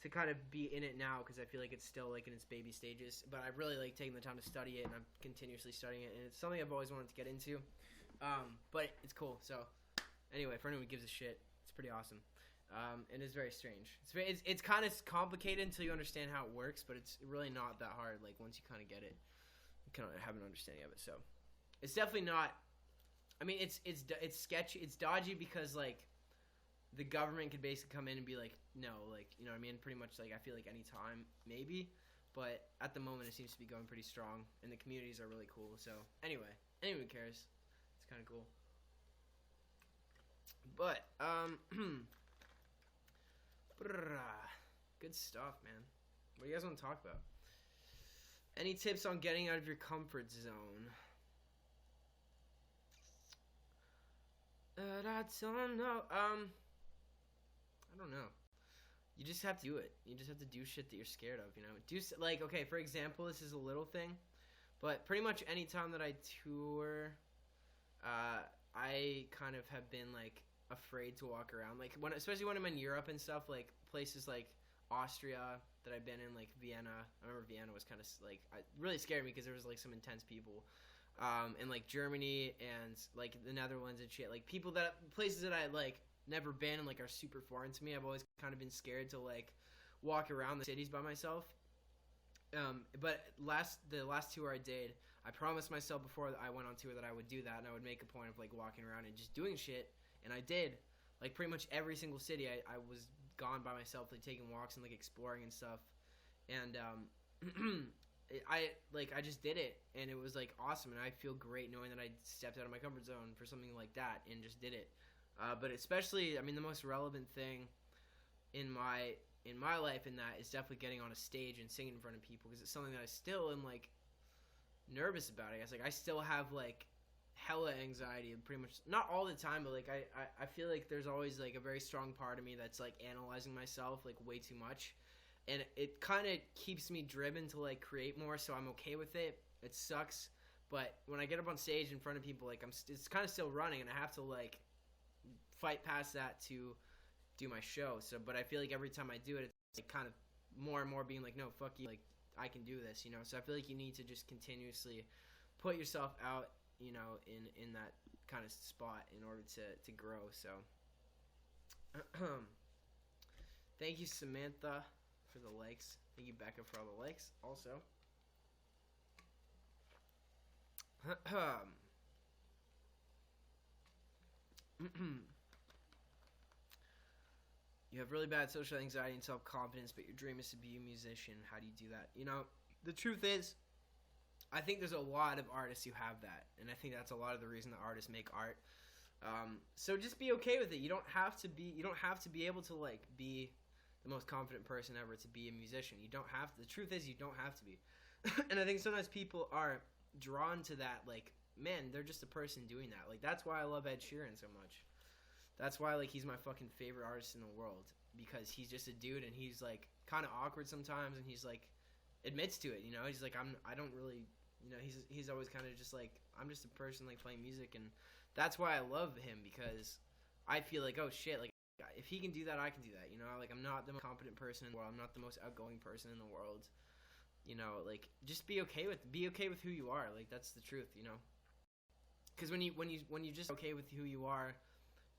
to kind of be in it now, because I feel like it's still like in its baby stages, but I've really like taken the time to study it, and I'm continuously studying it, and it's something I've always wanted to get into. But it's cool. So anyway, for anyone who gives a shit, it's pretty awesome. And it's very strange. It's kind of complicated until you understand how it works, but it's really not that hard. Like once you kind of get it, you kind of have an understanding of it. So it's definitely not. I mean, it's sketchy. It's dodgy because like the government could basically come in and be like, no, like, you know what I mean? Pretty much like I feel like any time maybe, but at the moment it seems to be going pretty strong, and the communities are really cool. So anyway, anyone cares? It's kind of cool. But good stuff, man. What do you guys want to talk about? Any tips on getting out of your comfort zone? I don't know. I don't know. You just have to do it. You just have to do shit that you're scared of, you know? Like, okay, for example, this is a little thing, but pretty much any time that I tour, I kind of have been like afraid to walk around, like especially when I'm in Europe and stuff, like places like Austria that I've been in, like Vienna. I remember Vienna was kind of like really scared me because there was like some intense people, and like Germany and like the Netherlands and shit, like places that I like never been and like are super foreign to me. I've always kind of been scared to like walk around the cities by myself. But the last tour I did, I promised myself before I went on tour that I would do that, and I would make a point of like walking around and just doing shit, and I did. Like pretty much every single city, I was gone by myself, like taking walks and like exploring and stuff, and I just did it, and it was like awesome, and I feel great knowing that I stepped out of my comfort zone for something like that and just did it. But especially, I mean, the most relevant thing in my life in that is definitely getting on a stage and singing in front of people, because it's something that I still am like nervous about. I guess like I still have like hella anxiety, pretty much not all the time, but like I feel like there's always like a very strong part of me that's like analyzing myself like way too much, and it kind of keeps me driven to like create more, so I'm okay with it. It sucks, but when I get up on stage in front of people, like it's kind of still running, and I have to like fight past that to do my show. So, but I feel like every time I do it, it's like kind of more and more being like, no, fuck you, like I can do this, you know. So I feel like you need to just continuously put yourself out, you know, in that kind of spot in order to grow. So thank you, Samantha, for the likes. Thank you, Becca, for all the likes also. You have really bad social anxiety and self-confidence, but your dream is to be a musician. How do you do that? You know, the truth is, I think there's a lot of artists who have that, and I think that's a lot of the reason that artists make art. So just be okay with it. You don't have to be able to like be the most confident person ever to be a musician. You don't have to. The truth is, you don't have to be. And I think sometimes people are drawn to that, like, man, they're just a person doing that. Like, that's why I love Ed Sheeran so much. That's why, like, he's my fucking favorite artist in the world, because he's just a dude, and he's like kind of awkward sometimes, and he's like admits to it, you know. He's like, I don't really, you know, he's always kind of just like, I'm just a person like playing music, and that's why I love him, because I feel like, oh shit, like if he can do that, I can do that, you know. Like, I'm not the most competent person in the world, I'm not the most outgoing person in the world, you know. Like, just be okay with who you are. Like, that's the truth, you know. Because when you just okay with who you are,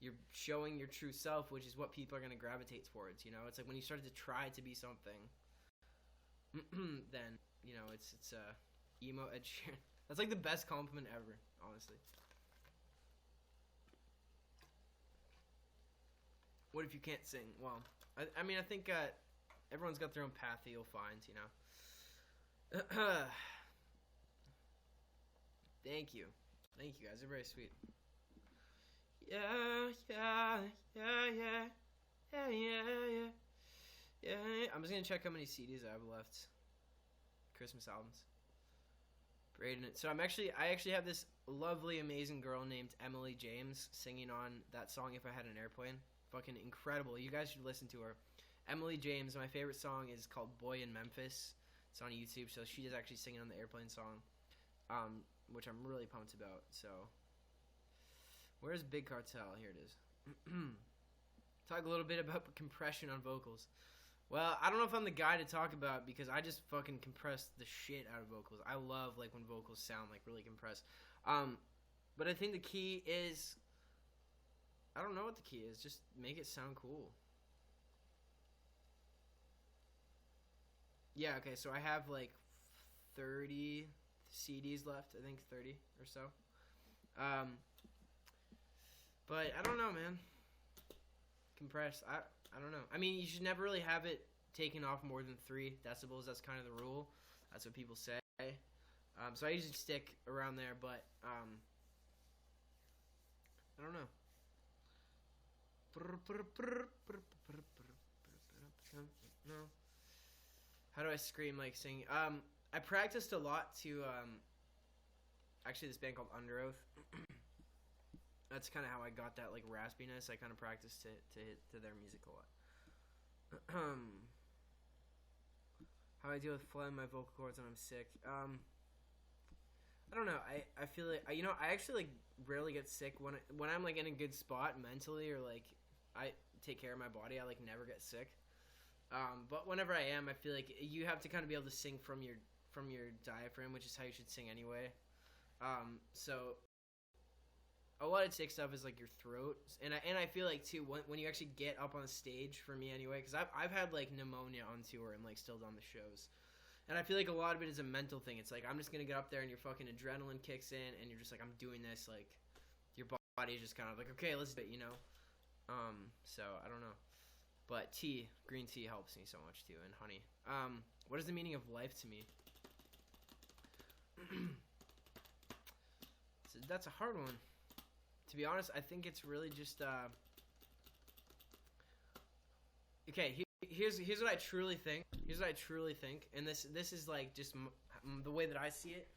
you're showing your true self, which is what people are going to gravitate towards, you know. It's like when you start to try to be something, then, you know, it's emo Ed Sheeran. That's like the best compliment ever, honestly. What if you can't sing? Well, I mean, I think everyone's got their own path that you'll find, you know. Thank you guys, they're very sweet. Yeah. I'm just gonna check how many CDs I have left. Christmas albums. Braden it. So I actually have this lovely, amazing girl named Emily James singing on that song "If I Had an Airplane." Fucking incredible. You guys should listen to her. Emily James. My favorite song is called "Boy in Memphis." It's on YouTube. So she is actually singing on the airplane song, which I'm really pumped about. So. Where's Big Cartel? Here it is. Talk a little bit about compression on vocals. Well, I don't know if I'm the guy to talk about, because I just fucking compress the shit out of vocals. I love like when vocals sound like really compressed. But I think the key is, I don't know what the key is. Just make it sound cool. Yeah, okay, so I have like 30 CDs left. I think 30 or so. But I don't know, man. Compressed. I don't know. I mean, you should never really have it taken off more than 3 decibels. That's kind of the rule. That's what people say. So I usually stick around there, but I don't know. No. How do I scream like singing? I practiced a lot to actually this band called Under Oath. That's kind of how I got that like raspiness. I kind of practiced to hit to their music a lot. How I deal with phlegm in my vocal cords when I'm sick. I don't know. I feel like I actually like rarely get sick when I'm like in a good spot mentally, or like I take care of my body. I like never get sick. But whenever I am, I feel like you have to kind of be able to sing from your diaphragm, which is how you should sing anyway. So a lot of sick stuff is like your throat, and I feel like too when you actually get up on the stage, for me anyway, because I've had like pneumonia on tour and like still done the shows, and I feel like a lot of it is a mental thing. It's like I'm just gonna get up there and your fucking adrenaline kicks in, and you're just like, I'm doing this. Like your body is just kind of like, okay, let's do it, you know. So I don't know, but green tea helps me so much too, and honey. What is the meaning of life to me? So that's a hard one. To be honest, I think it's really just okay. Here's what I truly think. Here's what I truly think, and this is like just the way that I see it.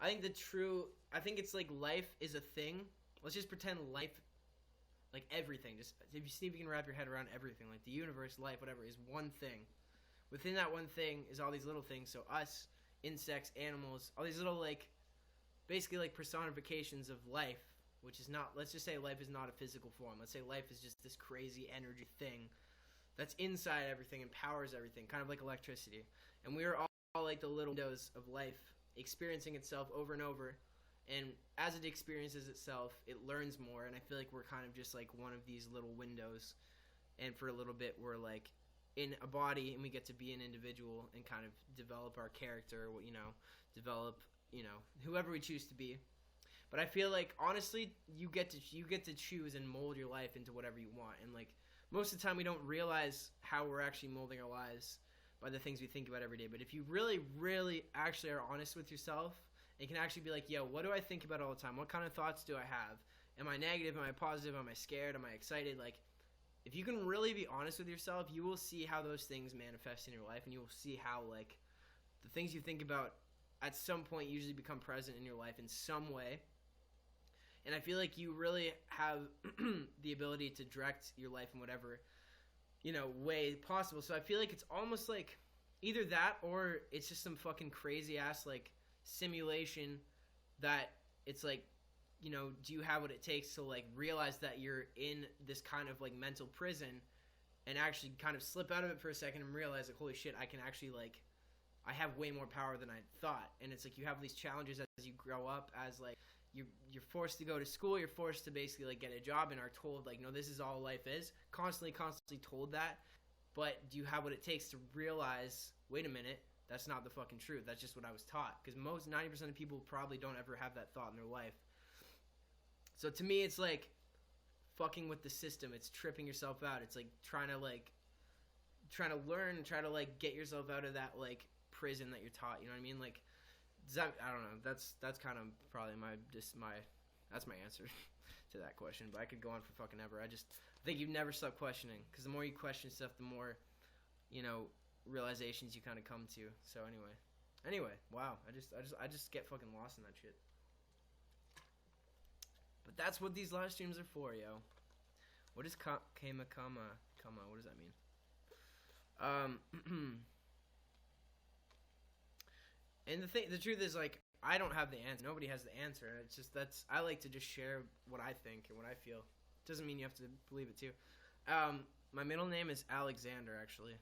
I think it's like life is a thing. Let's just pretend life, like everything. Just if you see if you can wrap your head around everything, like the universe, life, whatever, is one thing. Within that one thing is all these little things. So us, insects, animals, all these little like, basically like personifications of life. Which is not, let's just say life is not a physical form. Let's say life is just this crazy energy thing that's inside everything and powers everything, kind of like electricity. And we are all like the little windows of life experiencing itself over and over. And as it experiences itself, it learns more. And I feel like we're kind of just like one of these little windows. And for a little bit, we're like in a body and we get to be an individual and kind of develop our character, develop, whoever we choose to be. But I feel like honestly, you get to choose and mold your life into whatever you want. And like most of the time, we don't realize how we're actually molding our lives by the things we think about every day. But if you really, really actually are honest with yourself, and can actually be like, yo, what do I think about all the time? What kind of thoughts do I have? Am I negative? Am I positive? Am I scared? Am I excited? Like, if you can really be honest with yourself, you will see how those things manifest in your life, and you will see how like the things you think about at some point usually become present in your life in some way. And I feel like you really have the ability to direct your life in whatever, way possible. So I feel like it's almost like either that or it's just some fucking crazy ass like simulation that it's like, do you have what it takes to like realize that you're in this kind of like mental prison and actually kind of slip out of it for a second and realize like, holy shit, I can actually like, I have way more power than I thought. And it's like you have these challenges as you grow up as like, you're forced to go to school, you're forced to basically like get a job and are told like, no, this is all life is. Constantly told that. But do you have what it takes to realize, wait a minute, that's not the fucking truth. That's just what I was taught. Because 90% of people probably don't ever have that thought in their life. So to me, it's like fucking with the system. It's tripping yourself out. It's like trying to learn and try to like get yourself out of that like prison that you're taught. You know what I mean? Like, I don't know. That's kind of probably that's my answer to that question. But I could go on for fucking ever. I think you never stop questioning, because the more you question stuff, the more, realizations you kind of come to. So anyway, wow. I just get fucking lost in that shit. But that's what these live streams are for, yo. What is Kama? What does that mean? And the truth is, like, I don't have the answer. Nobody has the answer. It's just I like to just share what I think and what I feel. Doesn't mean you have to believe it too. My middle name is Alexander, actually.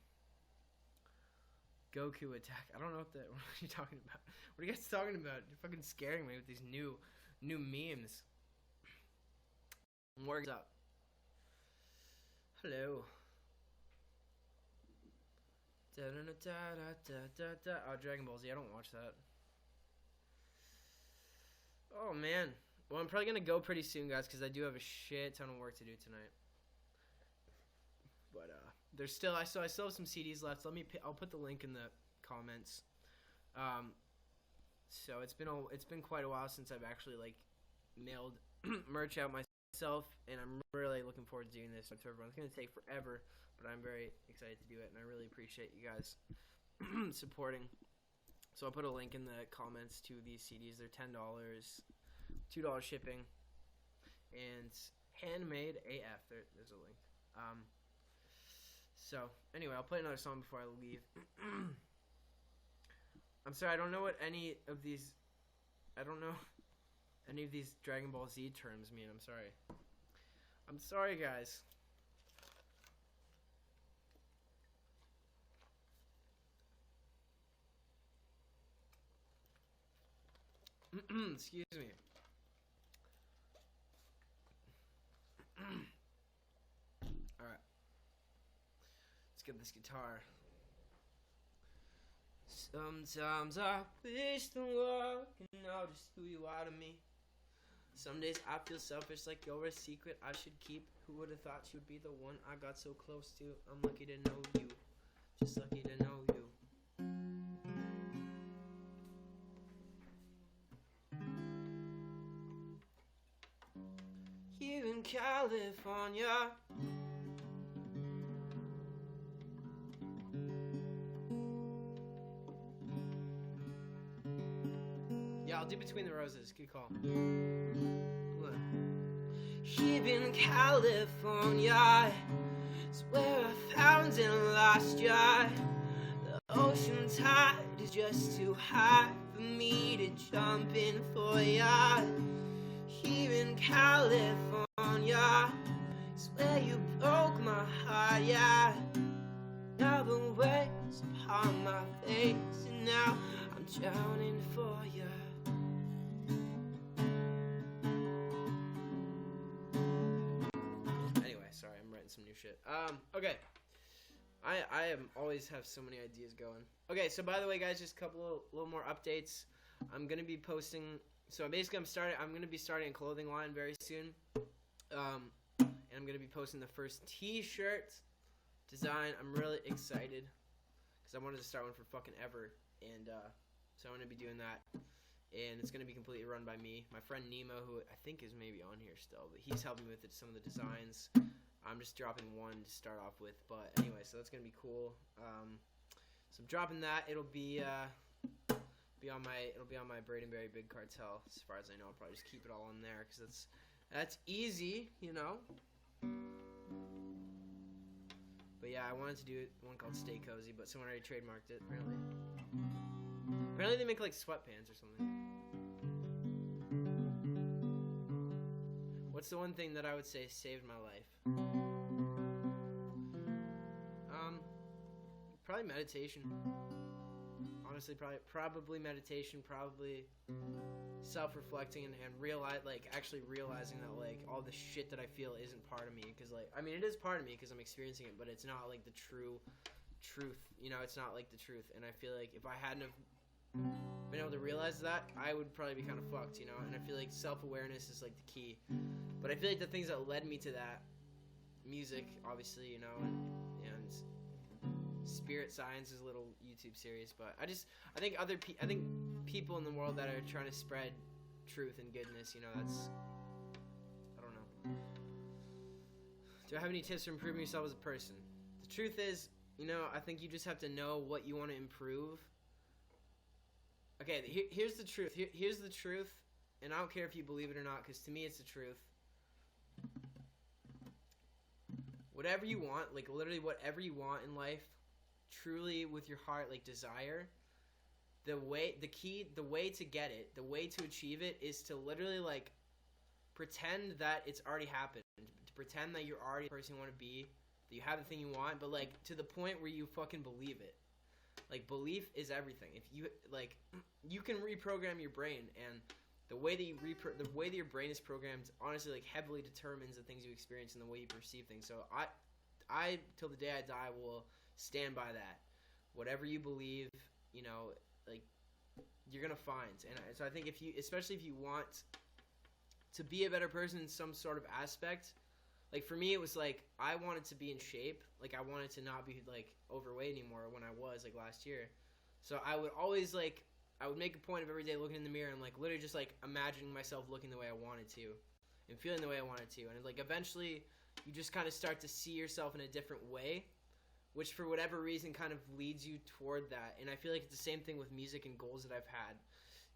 Goku attack. I don't know what are you talking about? What are you guys talking about? You're fucking scaring me with these new memes. What's up? Hello. Oh, Dragon Ball Z. I don't watch that. Oh, man. Well, I'm probably going to go pretty soon, guys, because I do have a shit ton of work to do tonight. But, there's still, I still have some CDs left. I'll put the link in the comments. So it's been quite a while since I've actually, like, mailed merch out myself, and I'm really looking forward to doing this to everyone. It's going to take forever, but I'm very excited to do it, and I really appreciate you guys supporting. So I'll put a link in the comments to these CDs. They're $10, $2 shipping, and handmade AF. There's a link. So anyway, I'll play another song before I leave. I'm sorry, I don't know what any of these I don't know any of these Dragon Ball Z terms mean. I'm sorry. I'm sorry, guys. Excuse me. Alright. Let's get this guitar. Sometimes I wish the world could notice who you are to me. Some days I feel selfish, like you're a secret I should keep. Who would have thought you'd be the one I got so close to? I'm lucky to know you. Just lucky to know you. Here in California, yeah, I'll do Between the Roses. Good call. Look. Here in California is where I found and lost ya. The ocean tide is just too high for me to jump in for ya. Here in California is where you broke my heart, yeah. Now the waves upon my face, and now I'm drowning for ya. Anyway, sorry, I'm writing some new shit. Okay. I always have so many ideas going. Okay, so by the way, guys, just a couple little more updates. I'm gonna be posting. So basically, I'm gonna be starting a clothing line very soon, and I'm gonna be posting the first T-shirt design. I'm really excited because I wanted to start one for fucking ever, and so I'm gonna be doing that, and it's gonna be completely run by me. My friend Nemo, who I think is maybe on here still, but he's helping me with some of the designs. I'm just dropping one to start off with, but anyway, so that's gonna be cool. So I'm dropping that. It'll be on my Bradenberry Big Cartel. As far as I know, I'll probably just keep it all on there because that's easy, you know. But yeah, I wanted to do one called Stay Cozy, but someone already trademarked it. Apparently they make like sweatpants or something. What's the one thing that I would say saved my life? Probably meditation. Honestly, probably meditation, probably self-reflecting and actually realizing that like all the shit that I feel isn't part of me, because like I mean it is part of me because I'm experiencing it, but it's not like the true truth, you know. It's not like the truth, and I feel like if I hadn't have been able to realize that, I would probably be kind of fucked, you know. And I feel like self-awareness is like the key, but I feel like the things that led me to that, music obviously, you know, and Spirit Science is a little YouTube series, but I think I think people in the world that are trying to spread truth and goodness, you know, that's, I don't know. Do I have any tips for improving yourself as a person? The truth is, you know, I think you just have to know what you want to improve. Okay, here's the truth. Here's the truth, and I don't care if you believe it or not, because to me it's the truth. Whatever you want, like literally whatever you want in life, truly with your heart, like desire, the way to get it, the way to achieve it is to literally like pretend that it's already happened, to pretend that you're already the person you want to be, that you have the thing you want, but like to the point where you fucking believe it. Like belief is everything. If you like, you can reprogram your brain, and the way that your brain is programmed honestly like heavily determines the things you experience and the way you perceive things. So I till the day I die will stand by that. Whatever you believe, you know, like you're gonna find. And so I think especially if you want to be a better person in some sort of aspect, like for me it was like I wanted to be in shape. Like I wanted to not be like overweight anymore when I was like last year. So I would always like I would make a point of every day looking in the mirror and like literally just like imagining myself looking the way I wanted to and feeling the way I wanted to. And like eventually you just kind of start to see yourself in a different way, which for whatever reason kind of leads you toward that. And I feel like it's the same thing with music and goals that I've had,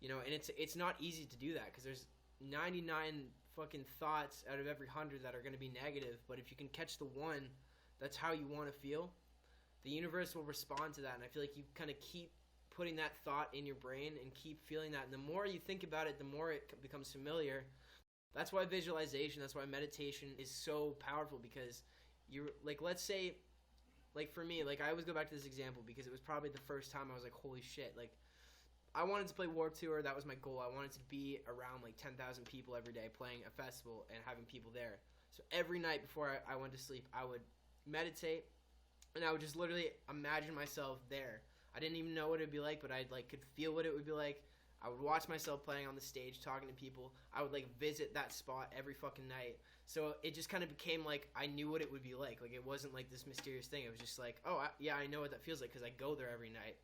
you know. And it's not easy to do that because there's 99 fucking thoughts out of every 100 that are going to be negative. But if you can catch the one that's how you want to feel, the universe will respond to that. And I feel like you kind of keep putting that thought in your brain and keep feeling that. And the more you think about it, the more it becomes familiar. That's why visualization, that's why meditation is so powerful, because you're, like, let's say, like, for me, like, I always go back to this example because it was probably the first time I was like, holy shit, like, I wanted to play Warped Tour. That was my goal. I wanted to be around, like, 10,000 people every day playing a festival and having people there. So every night before I went to sleep, I would meditate, and I would just literally imagine myself there. I didn't even know what it would be like, but I, like, could feel what it would be like. I would watch myself playing on the stage, talking to people. I would, like, visit that spot every fucking night. So it just kind of became like I knew what it would be like. Like, it wasn't like this mysterious thing. It was just like, oh, yeah, I know what that feels like because I go there every night.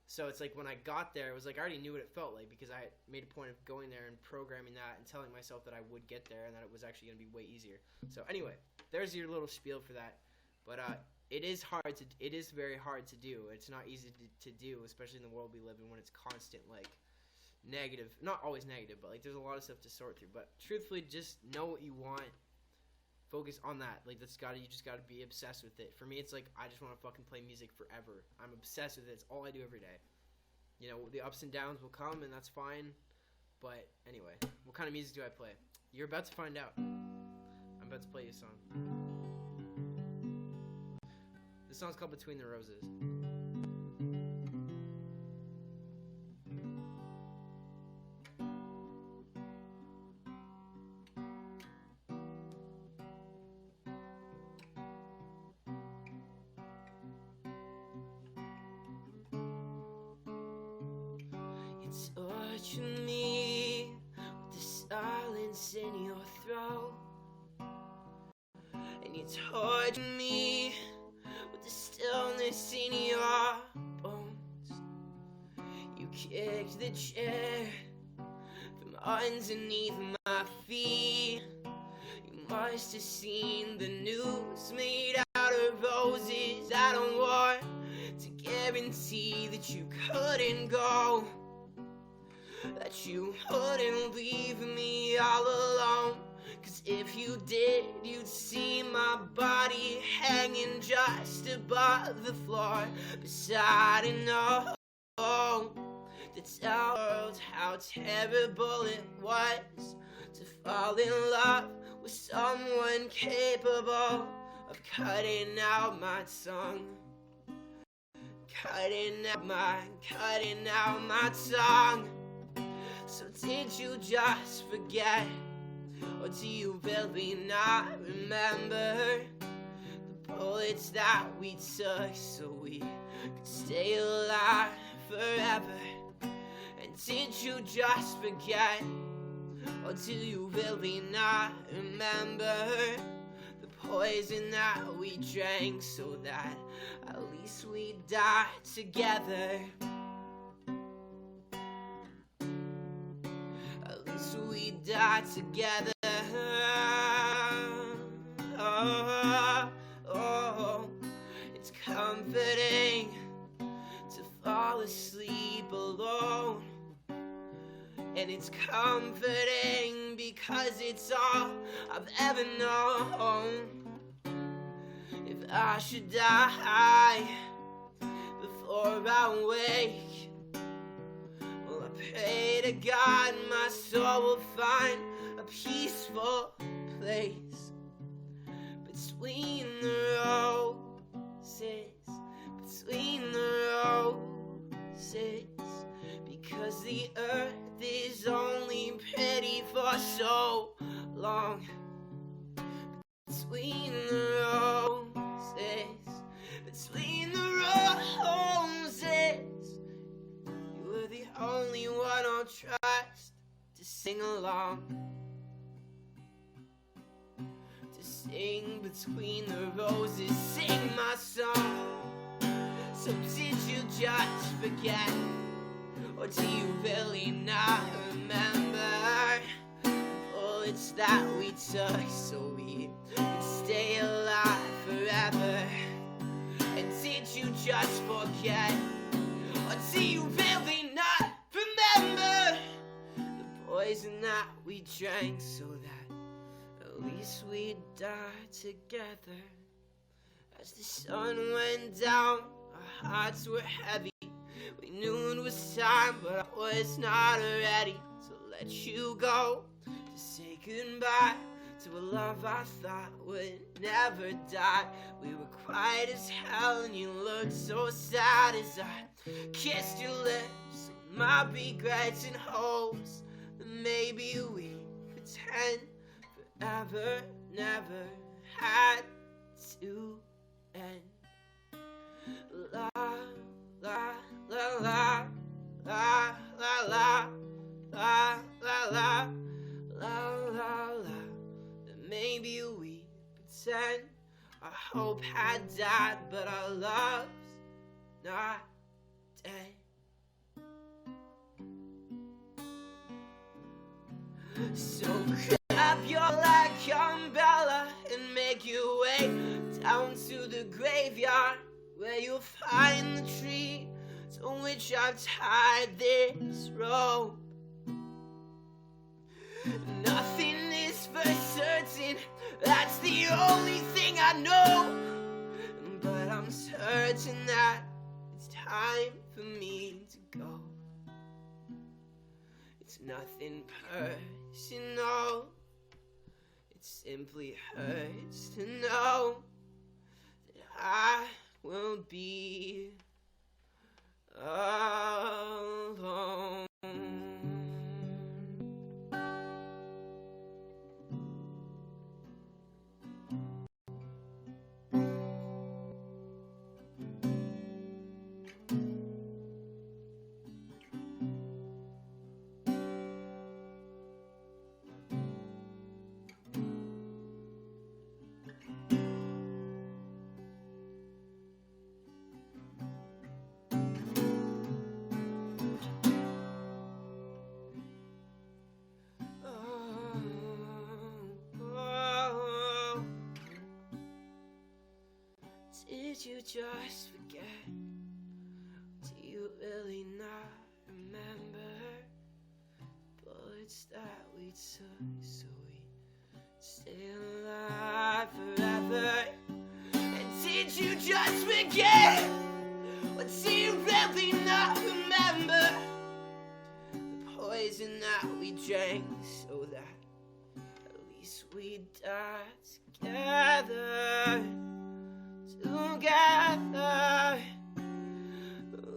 So it's like when I got there, it was like I already knew what it felt like because I made a point of going there and programming that and telling myself that I would get there and that it was actually going to be way easier. So anyway, there's your little spiel for that. But it is very hard to do. It's not easy to do, especially in the world we live in when it's constant, like, negative. Not always negative, but, like, there's a lot of stuff to sort through. But truthfully, just know what you want. Focus on that. Like, you just gotta be obsessed with it. For me, it's like I just want to fucking play music forever. I'm obsessed with it. It's all I do every day. You know, the ups and downs will come, and that's fine. But anyway, what kind of music do I play? You're about to find out. I'm about to play you a song. This song's called Between the Roses. It's torturing me with the silence in your throat, and you torture me with the stillness in your bones. You kicked the chair from underneath my feet. You must have seen the news made out of roses. I don't want to guarantee that you couldn't go, that you wouldn't leave me all alone. Cause if you did, you'd see my body hanging just above the floor, beside an old that tells how terrible it was to fall in love with someone capable of cutting out my tongue, cutting out my tongue. So did you just forget, or do you really not remember the bullets that we took so we could stay alive forever? And did you just forget, or do you really not remember the poison that we drank so that at least we'd die together? We die together. Oh, it's comforting to fall asleep alone, and it's comforting because it's all I've ever known. If I should die before I wake, pray to God my soul will find a peaceful place between the roses, between the roses, because the earth is only pretty for so long. Between the roses, between the roses, you're the only one I'll trust to sing along, to sing between the roses, sing my song. So did you just forget, or do you really not remember the bullets that we took so we could stay alive forever? And did you just forget, or do you really not remember the poison that we drank so that at least we'd die together? As the sun went down, our hearts were heavy. We knew it was time, but I was not ready to let you go, to say goodbye to a love I thought would never die. We were quiet as hell and you looked so sad as I kissed your lips. My regrets and hopes that maybe we pretend forever never had to end. La la la la la la la la la la la la la. That maybe we pretend our hope had died, but our love's not dead. So grab your like umbrella and make your way down to the graveyard, where you'll find the tree to which I've tied this rope. Nothing is for certain, that's the only thing I know, but I'm certain that it's time for me to go. It's nothing personal, it simply hurts to know that I will be alone. Did you just forget? Do you really not remember bullets that we took so we stay alive forever? And did you just forget? Or do you really not remember the poison that we drank so that at least we'd die together? Together.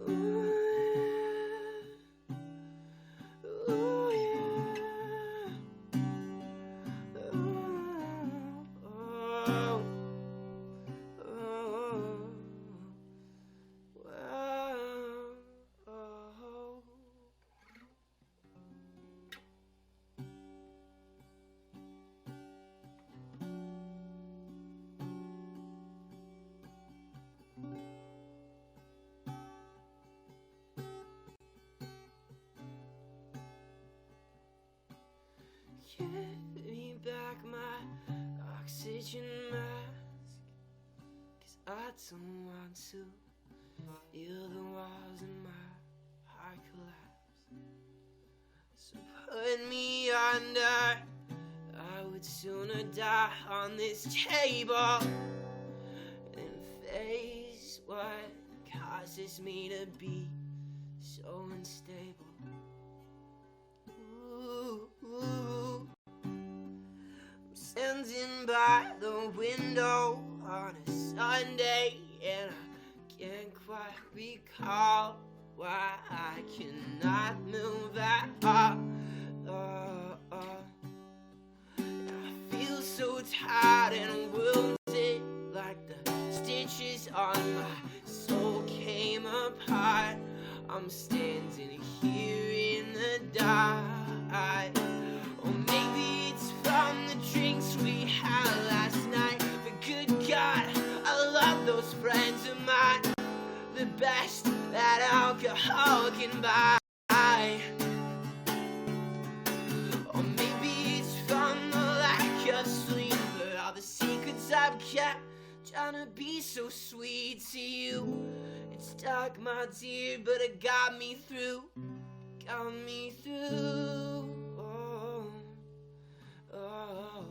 Ooh, yeah. Ooh, yeah. Oh, oh, oh. Wow. Oh. Give me back my oxygen mask, 'cause I don't want to feel the walls in my heart collapse. So put me under, I would sooner die on this table than face what causes me to be so unstable. Ooh, ooh. I'm standing by the window on a Sunday, and I can't quite recall why I cannot move at all. I feel so tired and wounded, like the stitches on my soul came apart. I'm standing here in the dark. Or maybe it's from the drinks we had last night. But good God, I love those friends of mine, the best that alcohol can buy. Or maybe it's from the lack of sleep, or all the secrets I've kept, trying to be so sweet to you. It stuck, my dear, but it got me through. Got me through. Oh, oh.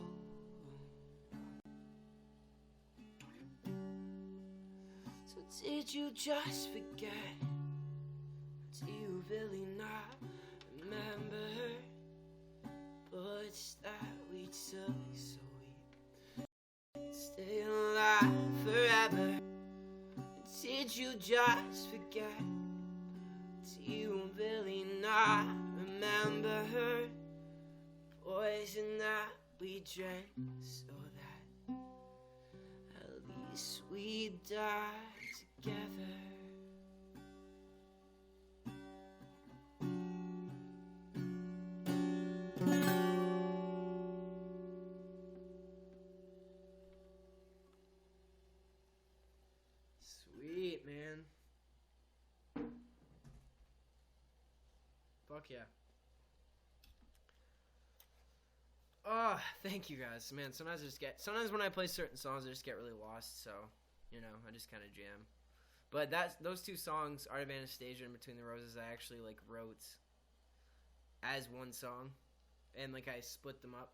So did you just forget? much that we took so we could stay alive forever. Did you just forget? Do you really not remember her poison that we drank so that at least we die together? Sweet, man. Fuck yeah. Oh, thank you guys. Man, sometimes when I play certain songs, I just get really lost, so, you know, I just kind of jam. But those two songs, Art of Anastasia and Between the Roses, I actually, like, wrote as one song. And, like, I split them up,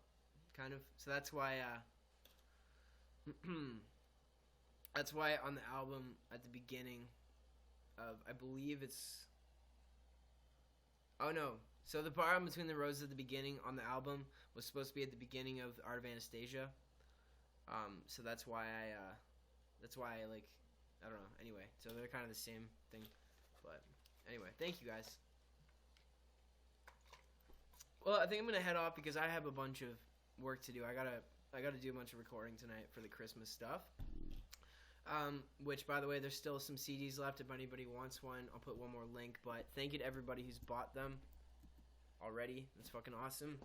kind of. So that's why, that's why on the album, at the beginning of, I believe it's, oh no, so the part Between the Roses at the beginning on the album was supposed to be at the beginning of Art of Anastasia. So that's why I like, I don't know, anyway, so they're kind of the same thing, but anyway, thank you guys. Well, I think I'm gonna head off because I have a bunch of work to do. I gotta do a bunch of recording tonight for the Christmas stuff. Which, by the way, there's still some CDs left if anybody wants one. I'll put one more link, but thank you to everybody who's bought them already. That's fucking awesome.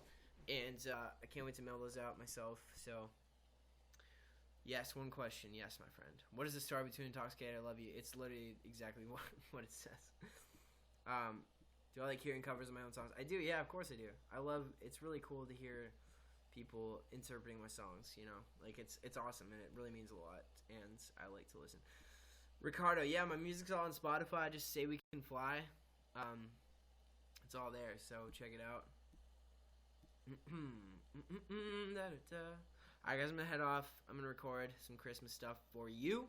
And I can't wait to mail those out myself. So, yes, one question. Yes, my friend. What is the story between Intoxicated I Love You? It's literally exactly what it says. Do I like hearing covers of my own songs? I do, yeah, of course I do. It's really cool to hear people interpreting my songs, you know, like it's awesome and it really means a lot and I like to listen. Ricardo, yeah, my music's all on Spotify. Just Say We Can Fly. It's all there, so check it out. Alright guys, I'm gonna head off. I'm gonna record some Christmas stuff for you.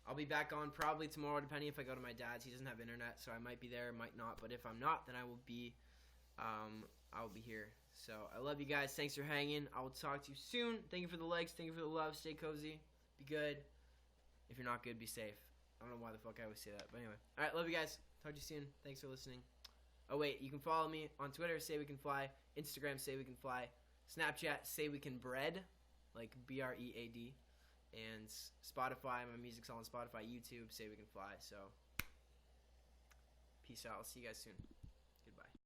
I'll be back on probably tomorrow, depending if I go to my dad's. He doesn't have internet, so I might be there, might not, but if I'm not, then I will be here. So, I love you guys. Thanks for hanging. I will talk to you soon. Thank you for the likes. Thank you for the love. Stay cozy. Be good. If you're not good, be safe. I don't know why the fuck I always say that, but anyway. Alright, love you guys. Talk to you soon. Thanks for listening. Oh, wait. You can follow me on Twitter, Say We Can Fly. Instagram, Say We Can Fly. Snapchat, Say We Can Bread. Like BREAD. And Spotify. My music's all on Spotify. YouTube, Say We Can Fly. So, peace out. I'll see you guys soon.